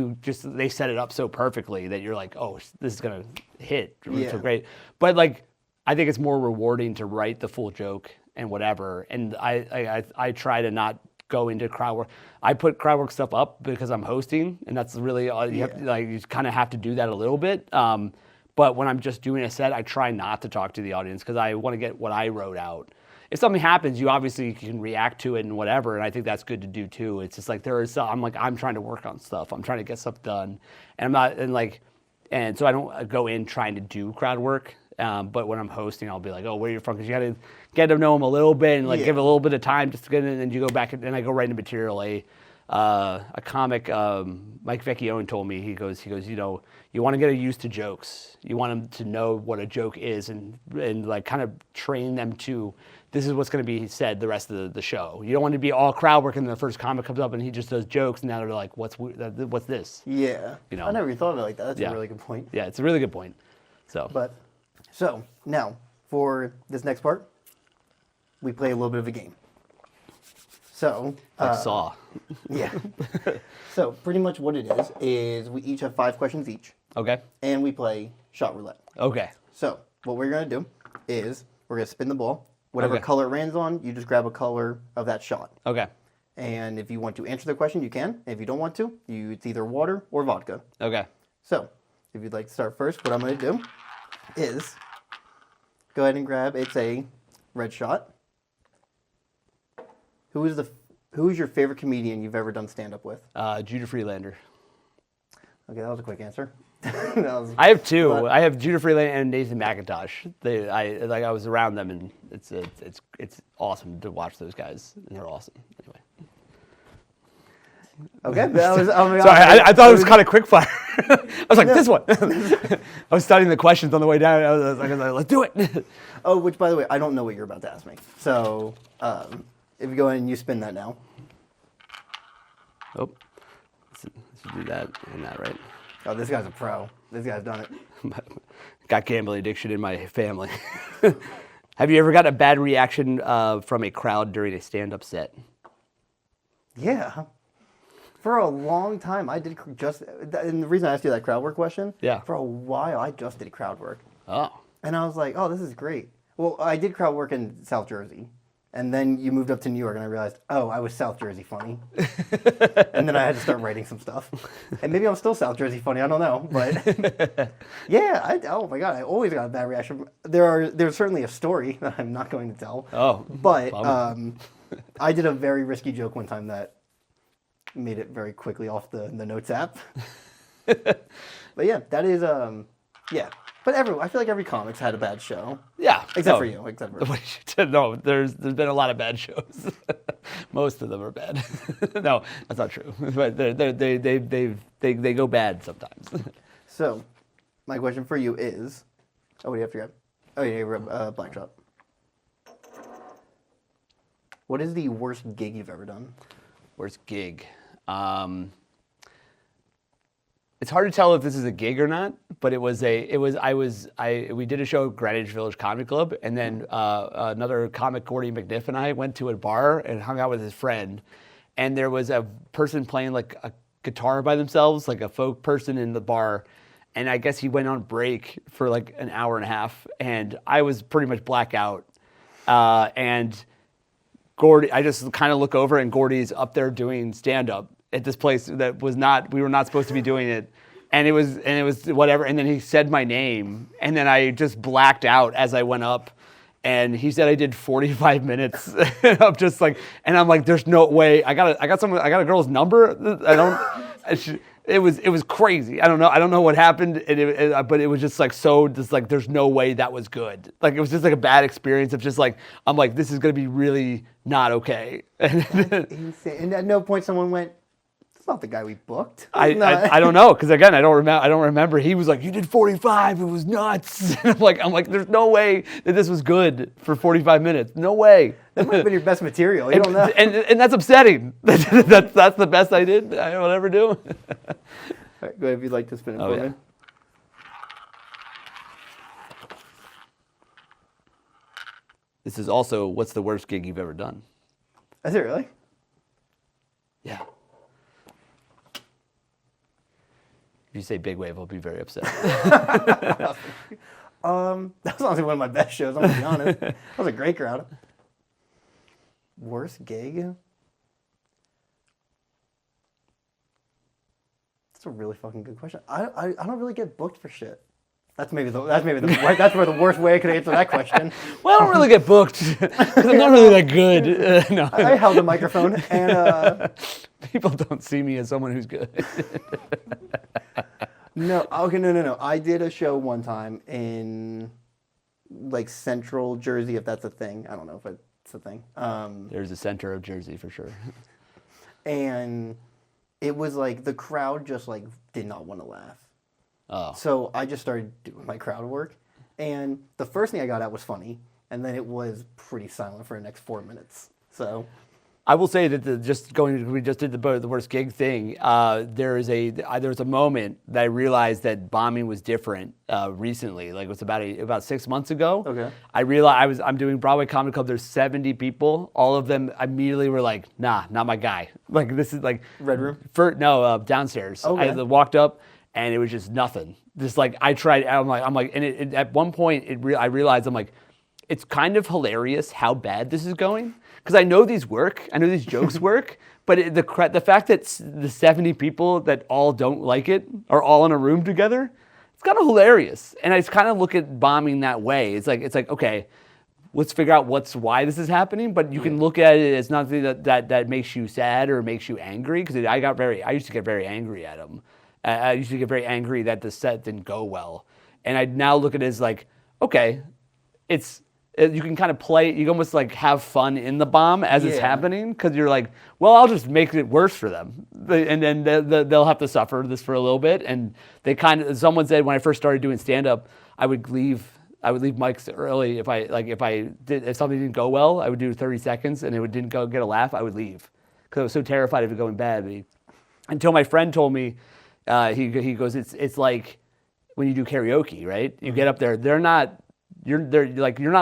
they set it up so perfectly that you're like, oh, this is going to hit. It's so great. But I think it's more rewarding to write the full joke and whatever. And I try to not go into crowd work. I put crowd work stuff up because I'm hosting, and that's really all you have to, you kind of have to do that a little bit. But when I'm just doing a set, I try not to talk to the audience because I want to get what I wrote out. If something happens, you obviously can react to it and whatever, and I think that's good to do too. It's just I'm trying to work on stuff. I'm trying to get stuff done, and I'm not and so I don't go in trying to do crowd work. But when I'm hosting, I'll be like, oh, where are you from? Because you got to get to know them a little bit and give it a little bit of time just to get in, and you go back and I go right into material. A comic, Mike Vecchione told me, he goes, you want to get used to jokes. You want them to know what a joke is and kind of train them to, this is what's going to be said the rest of the show. You don't want to be all crowd work and the first comic comes up and he just does jokes and now they're like, what's this? Yeah. I never even thought of it like that. That's a really good point. Yeah, it's a really good point. So now for this next part, we play a little bit of a game. So Saw. Yeah. So pretty much what it is we each have 5 questions each. Okay. And we play shot roulette. Okay. So what we're gonna do is we're gonna spin the ball. Whatever color it lands on, you just grab a color of that shot. Okay. And if you want to answer the question, you can. If you don't want to, it's either water or vodka. Okay. So if you'd like to start first, what I'm gonna do is go ahead and grab, it's a red shot. Who is your favorite comedian you've ever done stand-up with? Judah Friedlander. Okay, that was a quick answer. I have 2. I have Judah Friedlander and Nathan McIntosh. I was around them, and it's awesome to watch those guys, and they're awesome. Anyway. Okay, that was. Sorry, I thought it was kind of quick fire. I was like, this one. I was studying the questions on the way down. I was like, let's do it. Oh, which by the way, I don't know what you're about to ask me. So, if you go ahead and you spin that now. Oh, let's do that and that, right? Oh, this guy's a pro. This guy's done it. Got gambling addiction in my family. Have you ever got a bad reaction from a crowd during a stand-up set? Yeah. For a long time, I did and the reason I asked you that crowd work question, for a while, I just did crowd work. Oh. And I was like, oh, this is great. Well, I did crowd work in South Jersey. And then you moved up to New York, and I realized, oh, I was South Jersey funny. And then I had to start writing some stuff. And maybe I'm still South Jersey funny, I don't know. But yeah, oh my God, I always got a bad reaction. There's certainly a story that I'm not going to tell. Oh. But I did a very risky joke one time that made it very quickly off the notes app. But yeah, that is, yeah. But I feel like every comic's had a bad show. Yeah. Except for you. No, there's been a lot of bad shows. Most of them are bad. No, that's not true. But they go bad sometimes. So, my question for you is, what do you have to grab? Oh yeah, black shot. What is the worst gig you've ever done? Worst gig. It's hard to tell if this is a gig or not, but we did a show at Greenwich Village Comedy Club, and then another comic, Gordy McNiff, and I went to a bar and hung out with his friend, and there was a person playing like a guitar by themselves, like a folk person in the bar. And I guess he went on break for like an hour and a half, and I was pretty much blackout. And Gordy, I just kind of look over, and Gordy's up there doing stand-up at this place that we were not supposed to be doing it. And it was whatever. And then he said my name, and then I just blacked out as I went up. And he said I did 45 minutes of just like, and I'm like, there's no way. I got a girl's number. It was crazy. I don't know what happened, but it was just like there's no way that was good. Like it was just like a bad experience of just like, I'm like, this is gonna be really not okay. Insane. And at no point someone went, "That's not the guy we booked." I don't know, because again, I don't remember. He was like, "You did 45. It was nuts." And I'm like, there's no way that this was good for 45 minutes. No way. That might have been your best material. You don't know. And that's upsetting. That's the best I did. I will ever do. All right, go ahead if you'd like to spin it for me. This is also, what's the worst gig you've ever done? Is it really? Yeah. If you say Big Wave, I'll be very upset. That was honestly one of my best shows, I'm going to be honest. That was a great crowd. Worst gig? That's a really fucking good question. I don't really get booked for shit. That's where the worst way I could answer that question. Well, I don't really get booked because I'm not really that good. No. I held a microphone and people don't see me as someone who's good. No. I did a show one time in like Central Jersey, if that's a thing. I don't know if it's a thing. There's a center of Jersey for sure. And it was like the crowd just like did not want to laugh. Oh. So I just started doing my crowd work, and the first thing I got out was funny, and then it was pretty silent for the next 4 minutes. So I will say that we just did the worst gig thing. There was a moment that I realized that bombing was different recently. Like it was about 6 months ago. Okay. I realized I'm doing Broadway Comedy Club. There's 70 people. All of them immediately were like, "Nah, not my guy." Like this is like Red Room. Downstairs. Okay. I walked up. And it was just nothing. Just like I tried, I'm like, and at one point, I realized I'm like, it's kind of hilarious how bad this is going, because I know these work, I know these jokes work, but the fact that the 70 people that all don't like it are all in a room together, it's kind of hilarious. And I just kind of look at bombing that way. It's like okay, let's figure out why this is happening, but you can look at it as nothing that makes you sad or makes you angry, because I used to get very angry at them. I used to get very angry that the set didn't go well. And I now look at it as like, okay, you can kind of play, you can almost like have fun in the bomb as it's happening, because you're like, well, I'll just make it worse for them. And then they'll have to suffer this for a little bit. And someone said when I first started doing stand-up, I would leave mics early if something didn't go well, I would do 30 seconds and it didn't get a laugh, I would leave. Because I was so terrified of it going bad. Until my friend told me, he goes, it's like when you do karaoke, right? You get up there, you're not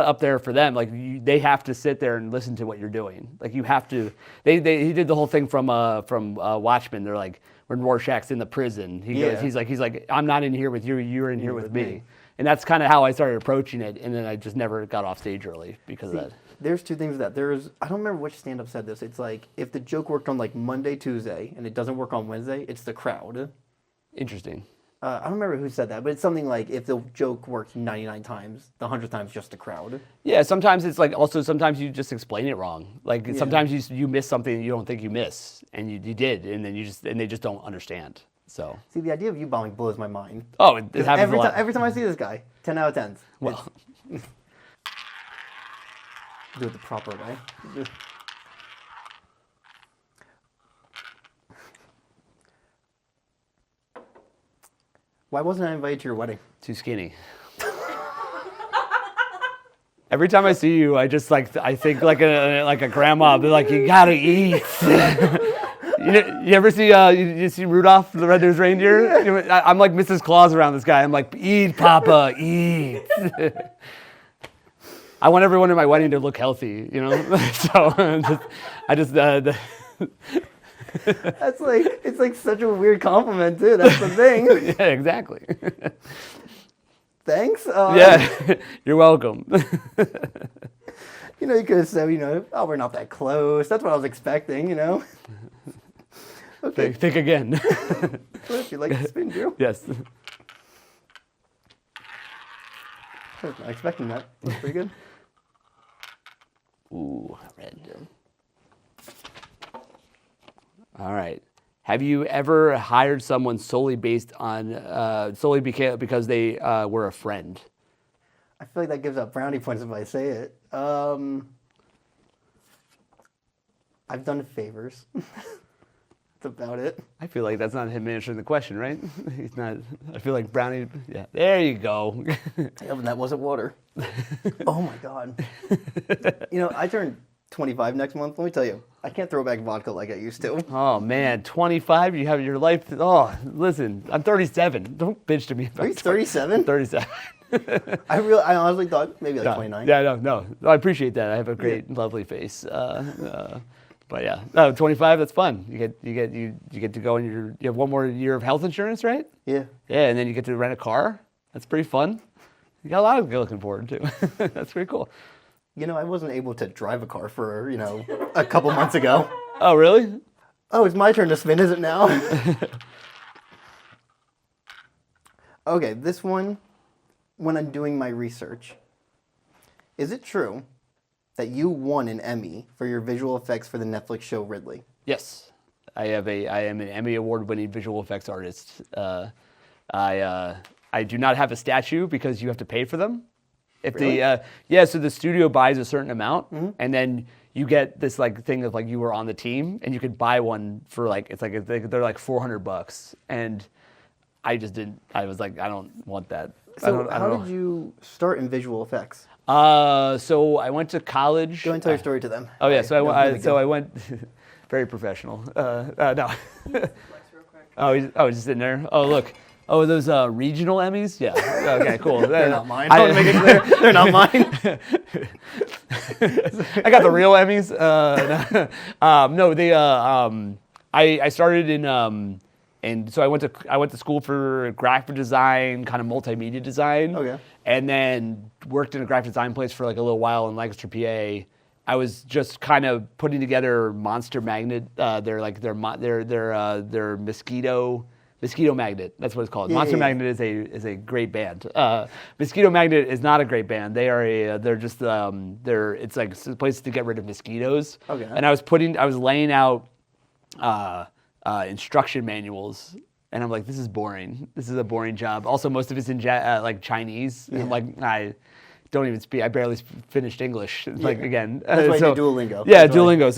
up there for them. Like they have to sit there and listen to what you're doing. Like you have to. He did the whole thing from Watchmen. They're like, when Rorschach's in the prison, he's like, I'm not in here with you. You're in here with me. And that's kind of how I started approaching it. And then I just never got off stage early because of that. There's two things with that. I don't remember which stand-up said this. It's like if the joke worked on like Monday, Tuesday, and it doesn't work on Wednesday, it's the crowd. Interesting. I don't remember who said that, but it's something like if the joke works 99 times, the 100th time is just the crowd. Yeah, sometimes it's like also sometimes you just explain it wrong. Like sometimes you miss something you don't think you miss, and you did, and then they just don't understand. So see, the idea of you bombing blows my mind. Oh, it happens every time I see this guy, 10 out of 10. Well, do it the proper way. Why wasn't I invited to your wedding? Too skinny. Every time I see you, I think like a grandma. They're like, you gotta eat. You ever see you see Rudolph the Red-Nosed Reindeer? Yeah. I'm like Mrs. Claus around this guy. I'm like, eat, Papa, eat. I want everyone at my wedding to look healthy, So That's like, it's like such a weird compliment too. That's the thing. Yeah, exactly. Thanks. Yeah, you're welcome. You know, you could have said, you know, oh, we're not that close. That's what I was expecting, you know. Okay. Think again. Cliff, you like to spin, Drew? Yes. I was not expecting that. That's pretty good. Ooh, red. All right. Have you ever hired someone solely based on because they were a friend? I feel like that gives out brownie points if I say it. I've done favors. That's about it. I feel like that's not him answering the question, right? He's not. I feel like brownie. Yeah, there you go. Yeah, but that wasn't water. Oh my God. You know, I turned 25 next month. Let me tell you, I can't throw back vodka like I used to. Oh man, 25. You have your life. Oh, listen, I'm 37. Don't bitch to me about Are you 37? 37. I honestly thought maybe like 29. Yeah, no. I appreciate that. I have a great, lovely face. But yeah, no, 25. That's fun. You get to go and you have one more year of health insurance, right? Yeah. Yeah, and then you get to rent a car. That's pretty fun. You got a lot of looking forward to. That's pretty cool. You know, I wasn't able to drive a car for, you know, a couple months ago. Oh, really? Oh, it's my turn to spin, is it now? Okay, this one, when I'm doing my research, is it true that you won an Emmy for your visual effects for the Netflix show Ridley? Yes, I am an Emmy award-winning visual effects artist. I do not have a statue because you have to pay for them. If Really? So the studio buys a certain amount, and then you get this like thing of like you were on the team, and you could buy one for like they're like $400, and I just didn't. I was like, I don't want that. So how did you start in visual effects? So I went to college. Go and tell your story to them. Oh yeah, so No, I went very professional. No. Flex real quick. Oh, he's just sitting there. Oh look. Oh, those regional Emmys? Yeah. Okay, cool. They're not mine. I want to make it clear. They're not mine. I got the real Emmys. I started in and so I went to school for graphic design, kind of multimedia design. Okay. And then worked in a graphic design place for like a little while in Lancaster, PA. I was just kind of putting together Monster Magnet. They're Mosquito Magnet. That's what it's called. Yeah, Monster yeah. Magnet is a great band. Mosquito Magnet is not a great band. It's like a place to get rid of mosquitoes. Okay. And I was laying out instruction manuals, and I'm like, this is boring. This is a boring job. Also, most of it's in like Chinese. And I'm like, I don't even speak. I barely finished English. Like again. That's why you do Duolingo. Yeah, That's why. Duolingo.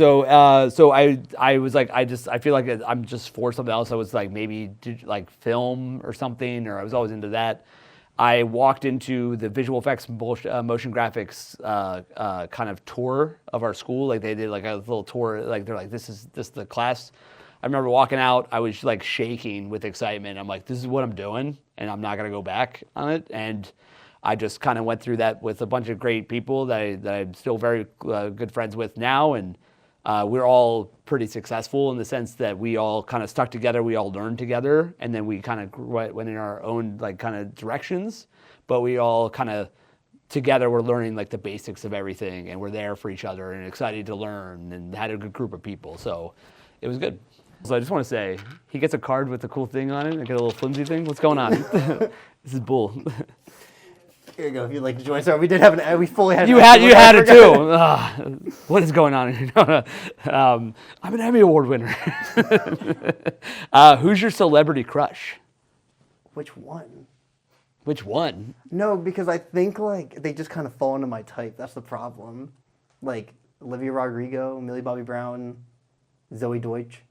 So I was like, I feel like I'm just for something else. I was like maybe like film or something, or I was always into that. I walked into the visual effects motion graphics kind of tour of our school. Like they did like a little tour. Like they're like, this is the class. I remember walking out. I was like shaking with excitement. I'm like, this is what I'm doing, and I'm not gonna go back on it. And I just kind of went through that with a bunch of great people that I'm still very good friends with now, and we're all pretty successful in the sense that we all kind of stuck together, we all learned together, and then we kind of went in our own like kind of directions, but we all kind of together we're learning like the basics of everything, and we're there for each other and excited to learn and had a good group of people, so it was good. So I just want to say, he gets a card with a cool thing on it, and get a little flimsy thing. What's going on? This is bull. Here you go. If you'd like to join us, we fully had. You had it too. What is going on here? I'm an Emmy Award winner. Who's your celebrity crush? Which one? Which one? No, because I think like they just kind of fall into my type. That's the problem. Like Olivia Rodrigo, Millie Bobby Brown, Zoe Deutsch.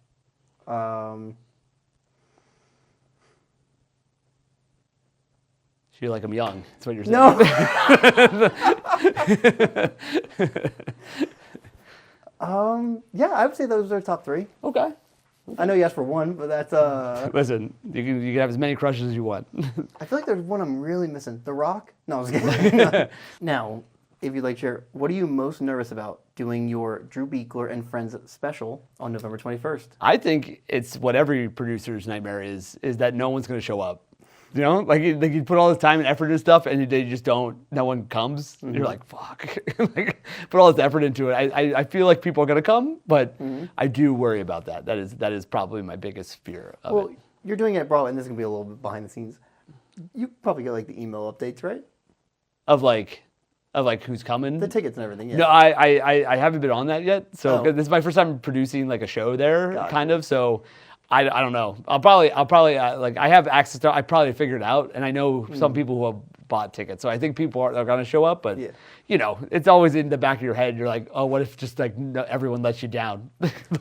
You like I'm young. That's what you're saying. No. Yeah, I would say those are top three. Okay. I know you asked for one, but that's Listen, you can have as many crushes as you want. I feel like there's one I'm really missing. The Rock? No, I was kidding. Now, if you'd like to share, what are you most nervous about doing your Drew Beekler and Friends special on November 21st? I think it's what every producer's nightmare is that no one's going to show up. You know, like you put all this time and effort into stuff, and they just don't. No one comes. Mm-hmm. You're like, fuck. Like, put all this effort into it. I feel like people are gonna come, but I do worry about that. That is probably my biggest fear of it. You're doing it broadly, and this is gonna be a little bit behind the scenes. You probably get like the email updates, right? Of like who's coming. The tickets and everything. Yeah. No, I haven't been on that yet. So this is my first time producing like a show there, kind of. So. I don't know. I'll probably like I have access to. I probably figured it out, and I know some people who have bought tickets, so I think people are going to show up. But you know, it's always in the back of your head. You're like, oh, what if just like everyone lets you down?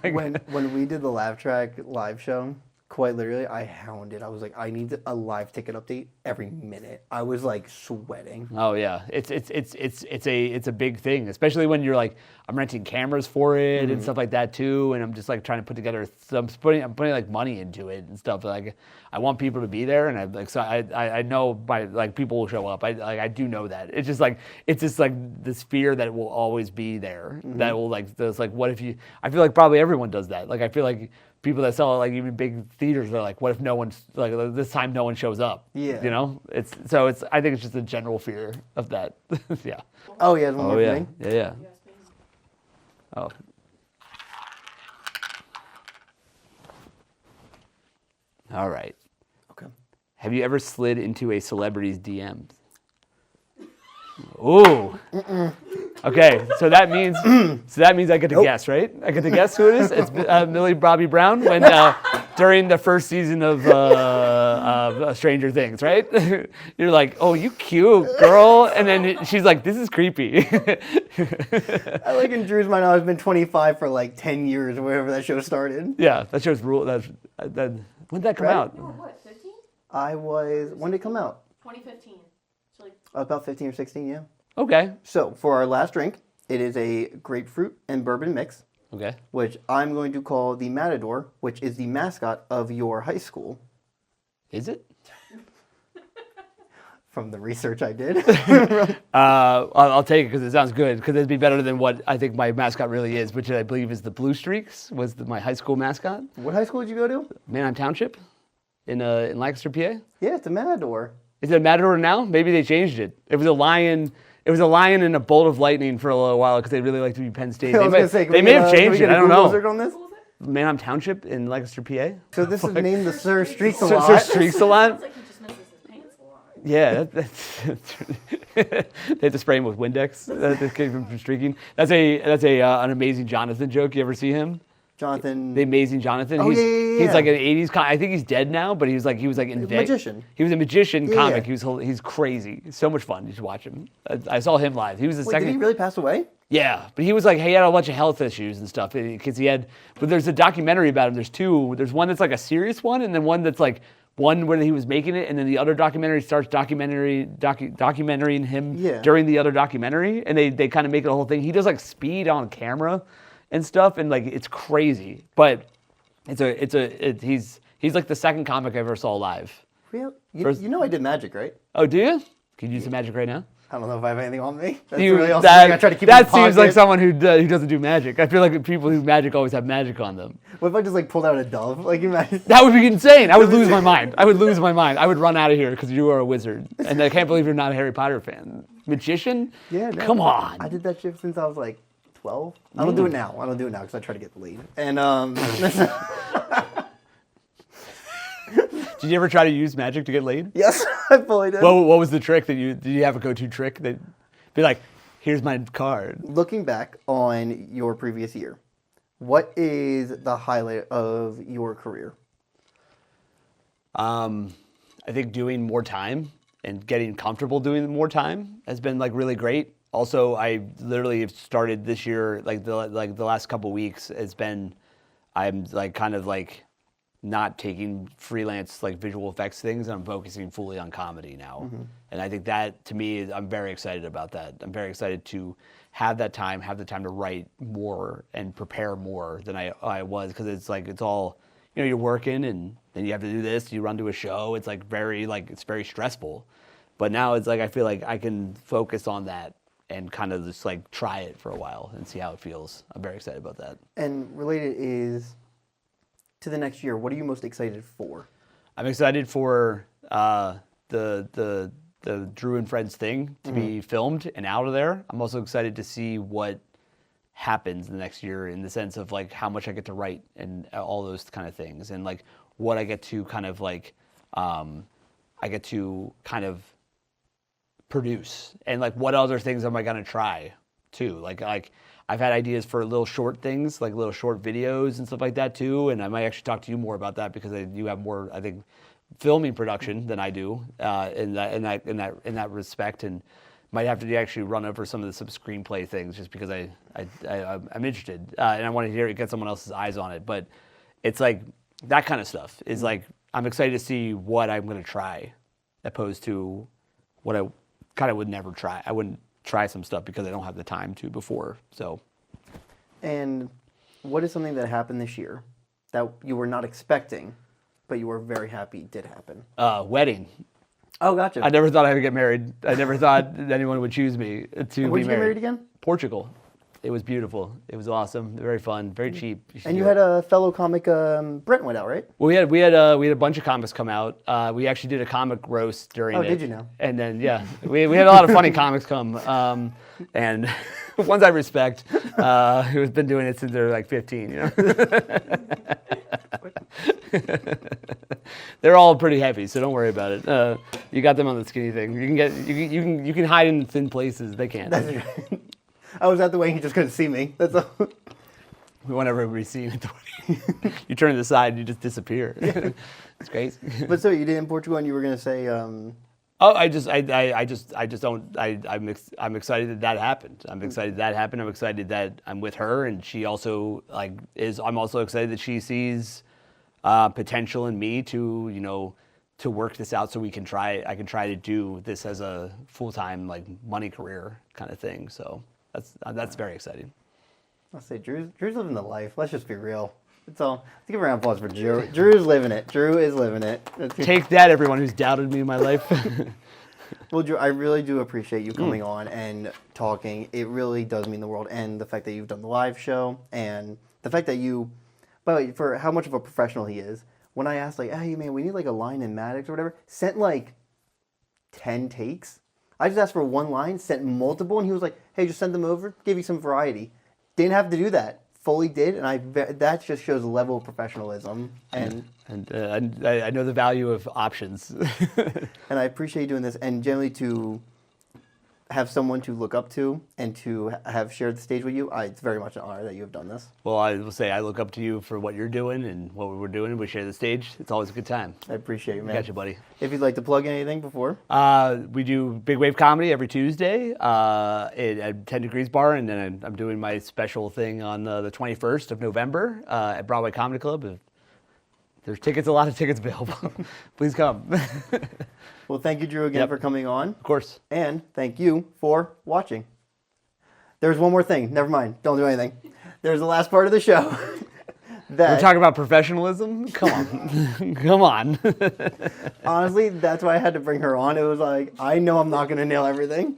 Like, when we did the Laugh Track live show, quite literally, I hounded. I was like, I need a live ticket update every minute. I was like sweating. Oh yeah, it's a big thing, especially when you're like, I'm renting cameras for it and stuff like that too, and I'm just like trying to put together. I'm putting like money into it and stuff. Like I want people to be there, and I know by like people will show up. I do know that. It's just like this fear that it will always be there. That will like there's like what if you? I feel like probably everyone does that. Like I feel like. People that sell like even big theaters are like, what if no one's like this time no one shows up? Yeah. You know? I think it's just a general fear of that. Yeah. Oh yeah, one more thing. Yeah. Oh. All right. Okay. Have you ever slid into a celebrity's DMs? Ooh. Okay, so that means I get to guess, right? I get to guess who it is. It's Millie Bobby Brown when during the first season of Stranger Things, right? You're like, oh, you cute girl, and then she's like, this is creepy. I like in Drew's mind, I've been 25 for like 10 years or wherever that show started. Yeah, that show's rule. When did that come out? You were what, 15? When did it come out? 2015. So like About 15 or 16, yeah. Okay. So for our last drink, it is a grapefruit and bourbon mix. Okay. Which I'm going to call the Matador, which is the mascot of your high school. Is it? From the research I did. I'll take it because it sounds good. Because it'd be better than what I think my mascot really is, which I believe is the Blue Streaks. Was my high school mascot. What high school did you go to? Manheim Township, in Lancaster, PA. Yeah, it's a Matador. Is it a Matador now? Maybe they changed it. It was a lion. It was a lion and a bolt of lightning for a little while because they really like to be Penn State. They may have changed it. I don't know. On this? Manheim Township in Lancaster, PA. So this is named the Sir Streaks a Lot. Sir Streaks a Lot. sounds like he just misses his pants a lot. Yeah, they have to spray him with Windex to keep him from streaking. That's an amazing Jonathan joke. You ever see him? Jonathan. The Amazing Jonathan. Oh, He's like an 80s I think he's dead now, but he was like in Vegas. Magician. He was a magician comic. Yeah. He's crazy. So much fun. You should watch him. I saw him live. He was the second. Did he really pass away? Yeah, but he was like, he had a bunch of health issues and stuff because but there's a documentary about him. There's two. There's one that's like a serious one, and then one that's like one where he was making it, and then the other documentary starts documenting him during the other documentary, and they kind of make it a whole thing. He does like speed on camera and stuff, and like it's crazy. But he's like the second comic I ever saw live. Real? You know I did magic, right? Oh, do you? Can you do some magic right now? I don't know if I have anything on me. That's You- really awesome. that I try to keep that it in the seems like pocket. someone who doesn't do magic. I feel like people who do magic always have magic on them. What if I just like pulled out a dove? Like imagine. That would be insane. I would lose my mind. I would run out of here because you are a wizard, and I can't believe you're not a Harry Potter fan. Magician? Yeah. No, Come on. I did that shit since I was like 12. I don't do it now. Because I try to get the lead. And Did you ever try to use magic to get laid? yes, I fully did. What was the trick did you have a go-to trick that be like, here's my card? Looking back on your previous year, what is the highlight of your career? I think doing more time and getting comfortable doing more time has been like really great. Also, I literally have started this year, like the last couple weeks, I'm like kind of like not taking freelance like visual effects things, and I'm focusing fully on comedy now. Mm-hmm. And I think that to me, I'm very excited about that. I'm very excited to have the time to write more and prepare more than I was, because it's all, you're working and then you have to do this, you run to a show. It's very stressful. But now it's like I feel like I can focus on that and kind of just like try it for a while and see how it feels. I'm very excited about that. And related is to the next year, what are you most excited for? I'm excited for the Drew and Friends thing to be filmed and out of there. I'm also excited to see what happens the next year in the sense of like how much I get to write and all those kind of things, and like what I get to kind of like produce, and like what other things am I gonna try too. Like I've had ideas for little short things, like little short videos and stuff like that too. And I might actually talk to you more about that because you have more, I think, filming production than I do in that respect, and might have to actually run over some screenplay things just because I'm interested and I want to get someone else's eyes on it. But it's like that kind of stuff is like I'm excited to see what I'm going to try, opposed to what I kind of would never try. I wouldn't try some stuff because I don't have the time to before. So. And what is something that happened this year that you were not expecting, but you were very happy did happen? Wedding. Oh, gotcha. I never thought I would get married. I never thought anyone would choose me to be married. Where'd you get married again? Portugal. It was beautiful. It was awesome. Very fun. Very cheap. And you had a fellow comic, Brent, went out, right? Well, we had a bunch of comics come out. We actually did a comic roast during it. Oh, did you now? And then we had a lot of funny comics come, and ones I respect, who's been doing it since they're like 15. You know. They're all pretty heavy, so don't worry about it. You got them on the skinny thing. You can hide in thin places. They can't. That's right. I was at the wedding, he just couldn't see me. That's all. We want everybody seeing at the wedding. You turn to the side, and you just disappear. It's crazy. But so you did in Portugal, and you were gonna say. Oh, I'm excited that happened. I'm excited that happened. I'm excited that I'm with her, and she also I'm also excited that she sees potential in me to work this out so I can try to do this as a full-time money career kind of thing. So that's very exciting. I'll say Drew's living the life. Let's just be real. It's all. Let's give a round of applause for Drew. Drew's living it. Drew is living it. Take that, everyone who's doubted me in my life. Well, Drew, I really do appreciate you coming on and talking. It really does mean the world. And the fact that you've done the live show, and the fact that you, but for how much of a professional he is. When I asked, hey, man, we need a line in Maddox or whatever, sent 10 takes. I just asked for one line, sent multiple, and he was like, hey, just send them over, give you some variety. Didn't have to do that. Fully did, and that just shows a level of professionalism. And I know the value of options. And I appreciate you doing this, and generally to have someone to look up to and to have shared the stage with you, it's very much an honor that you have done this. Well, I will say I look up to you for what you're doing and what we're doing. We share the stage. It's always a good time. I appreciate you, man. Got you, buddy. If you'd like to plug anything before? We do Big Wave Comedy every Tuesday at 10 Degrees Bar, and then I'm doing my special thing on the 21st of November at Broadway Comedy Club. If there's a lot of tickets available. Please come. Well, thank you, Drew, again for coming on. Of course. And thank you for watching. There's one more thing. Never mind. Don't do anything. There's the last part of the show. We're talking about professionalism? Come on. Come on. Honestly, that's why I had to bring her on. It was I know I'm not going to nail everything.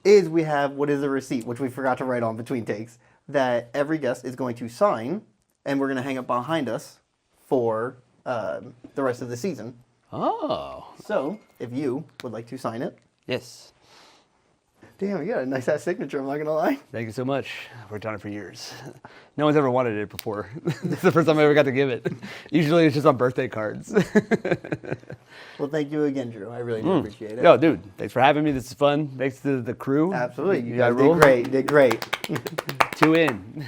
We have what is a receipt, which we forgot to write on between takes, that every guest is going to sign, and we're going to hang up behind us for the rest of the season. Oh. So, if you would like to sign it. Yes. Damn, you got a nice ass signature, I'm not going to lie. Thank you so much. Worked on it for years. No one's ever wanted it before. This is the first time I ever got to give it. Usually it's just on birthday cards. Well, thank you again, Drew. I really do appreciate it. No, dude, thanks for having me. This is fun. Thanks to the crew. Absolutely. You guys did great. 2 in.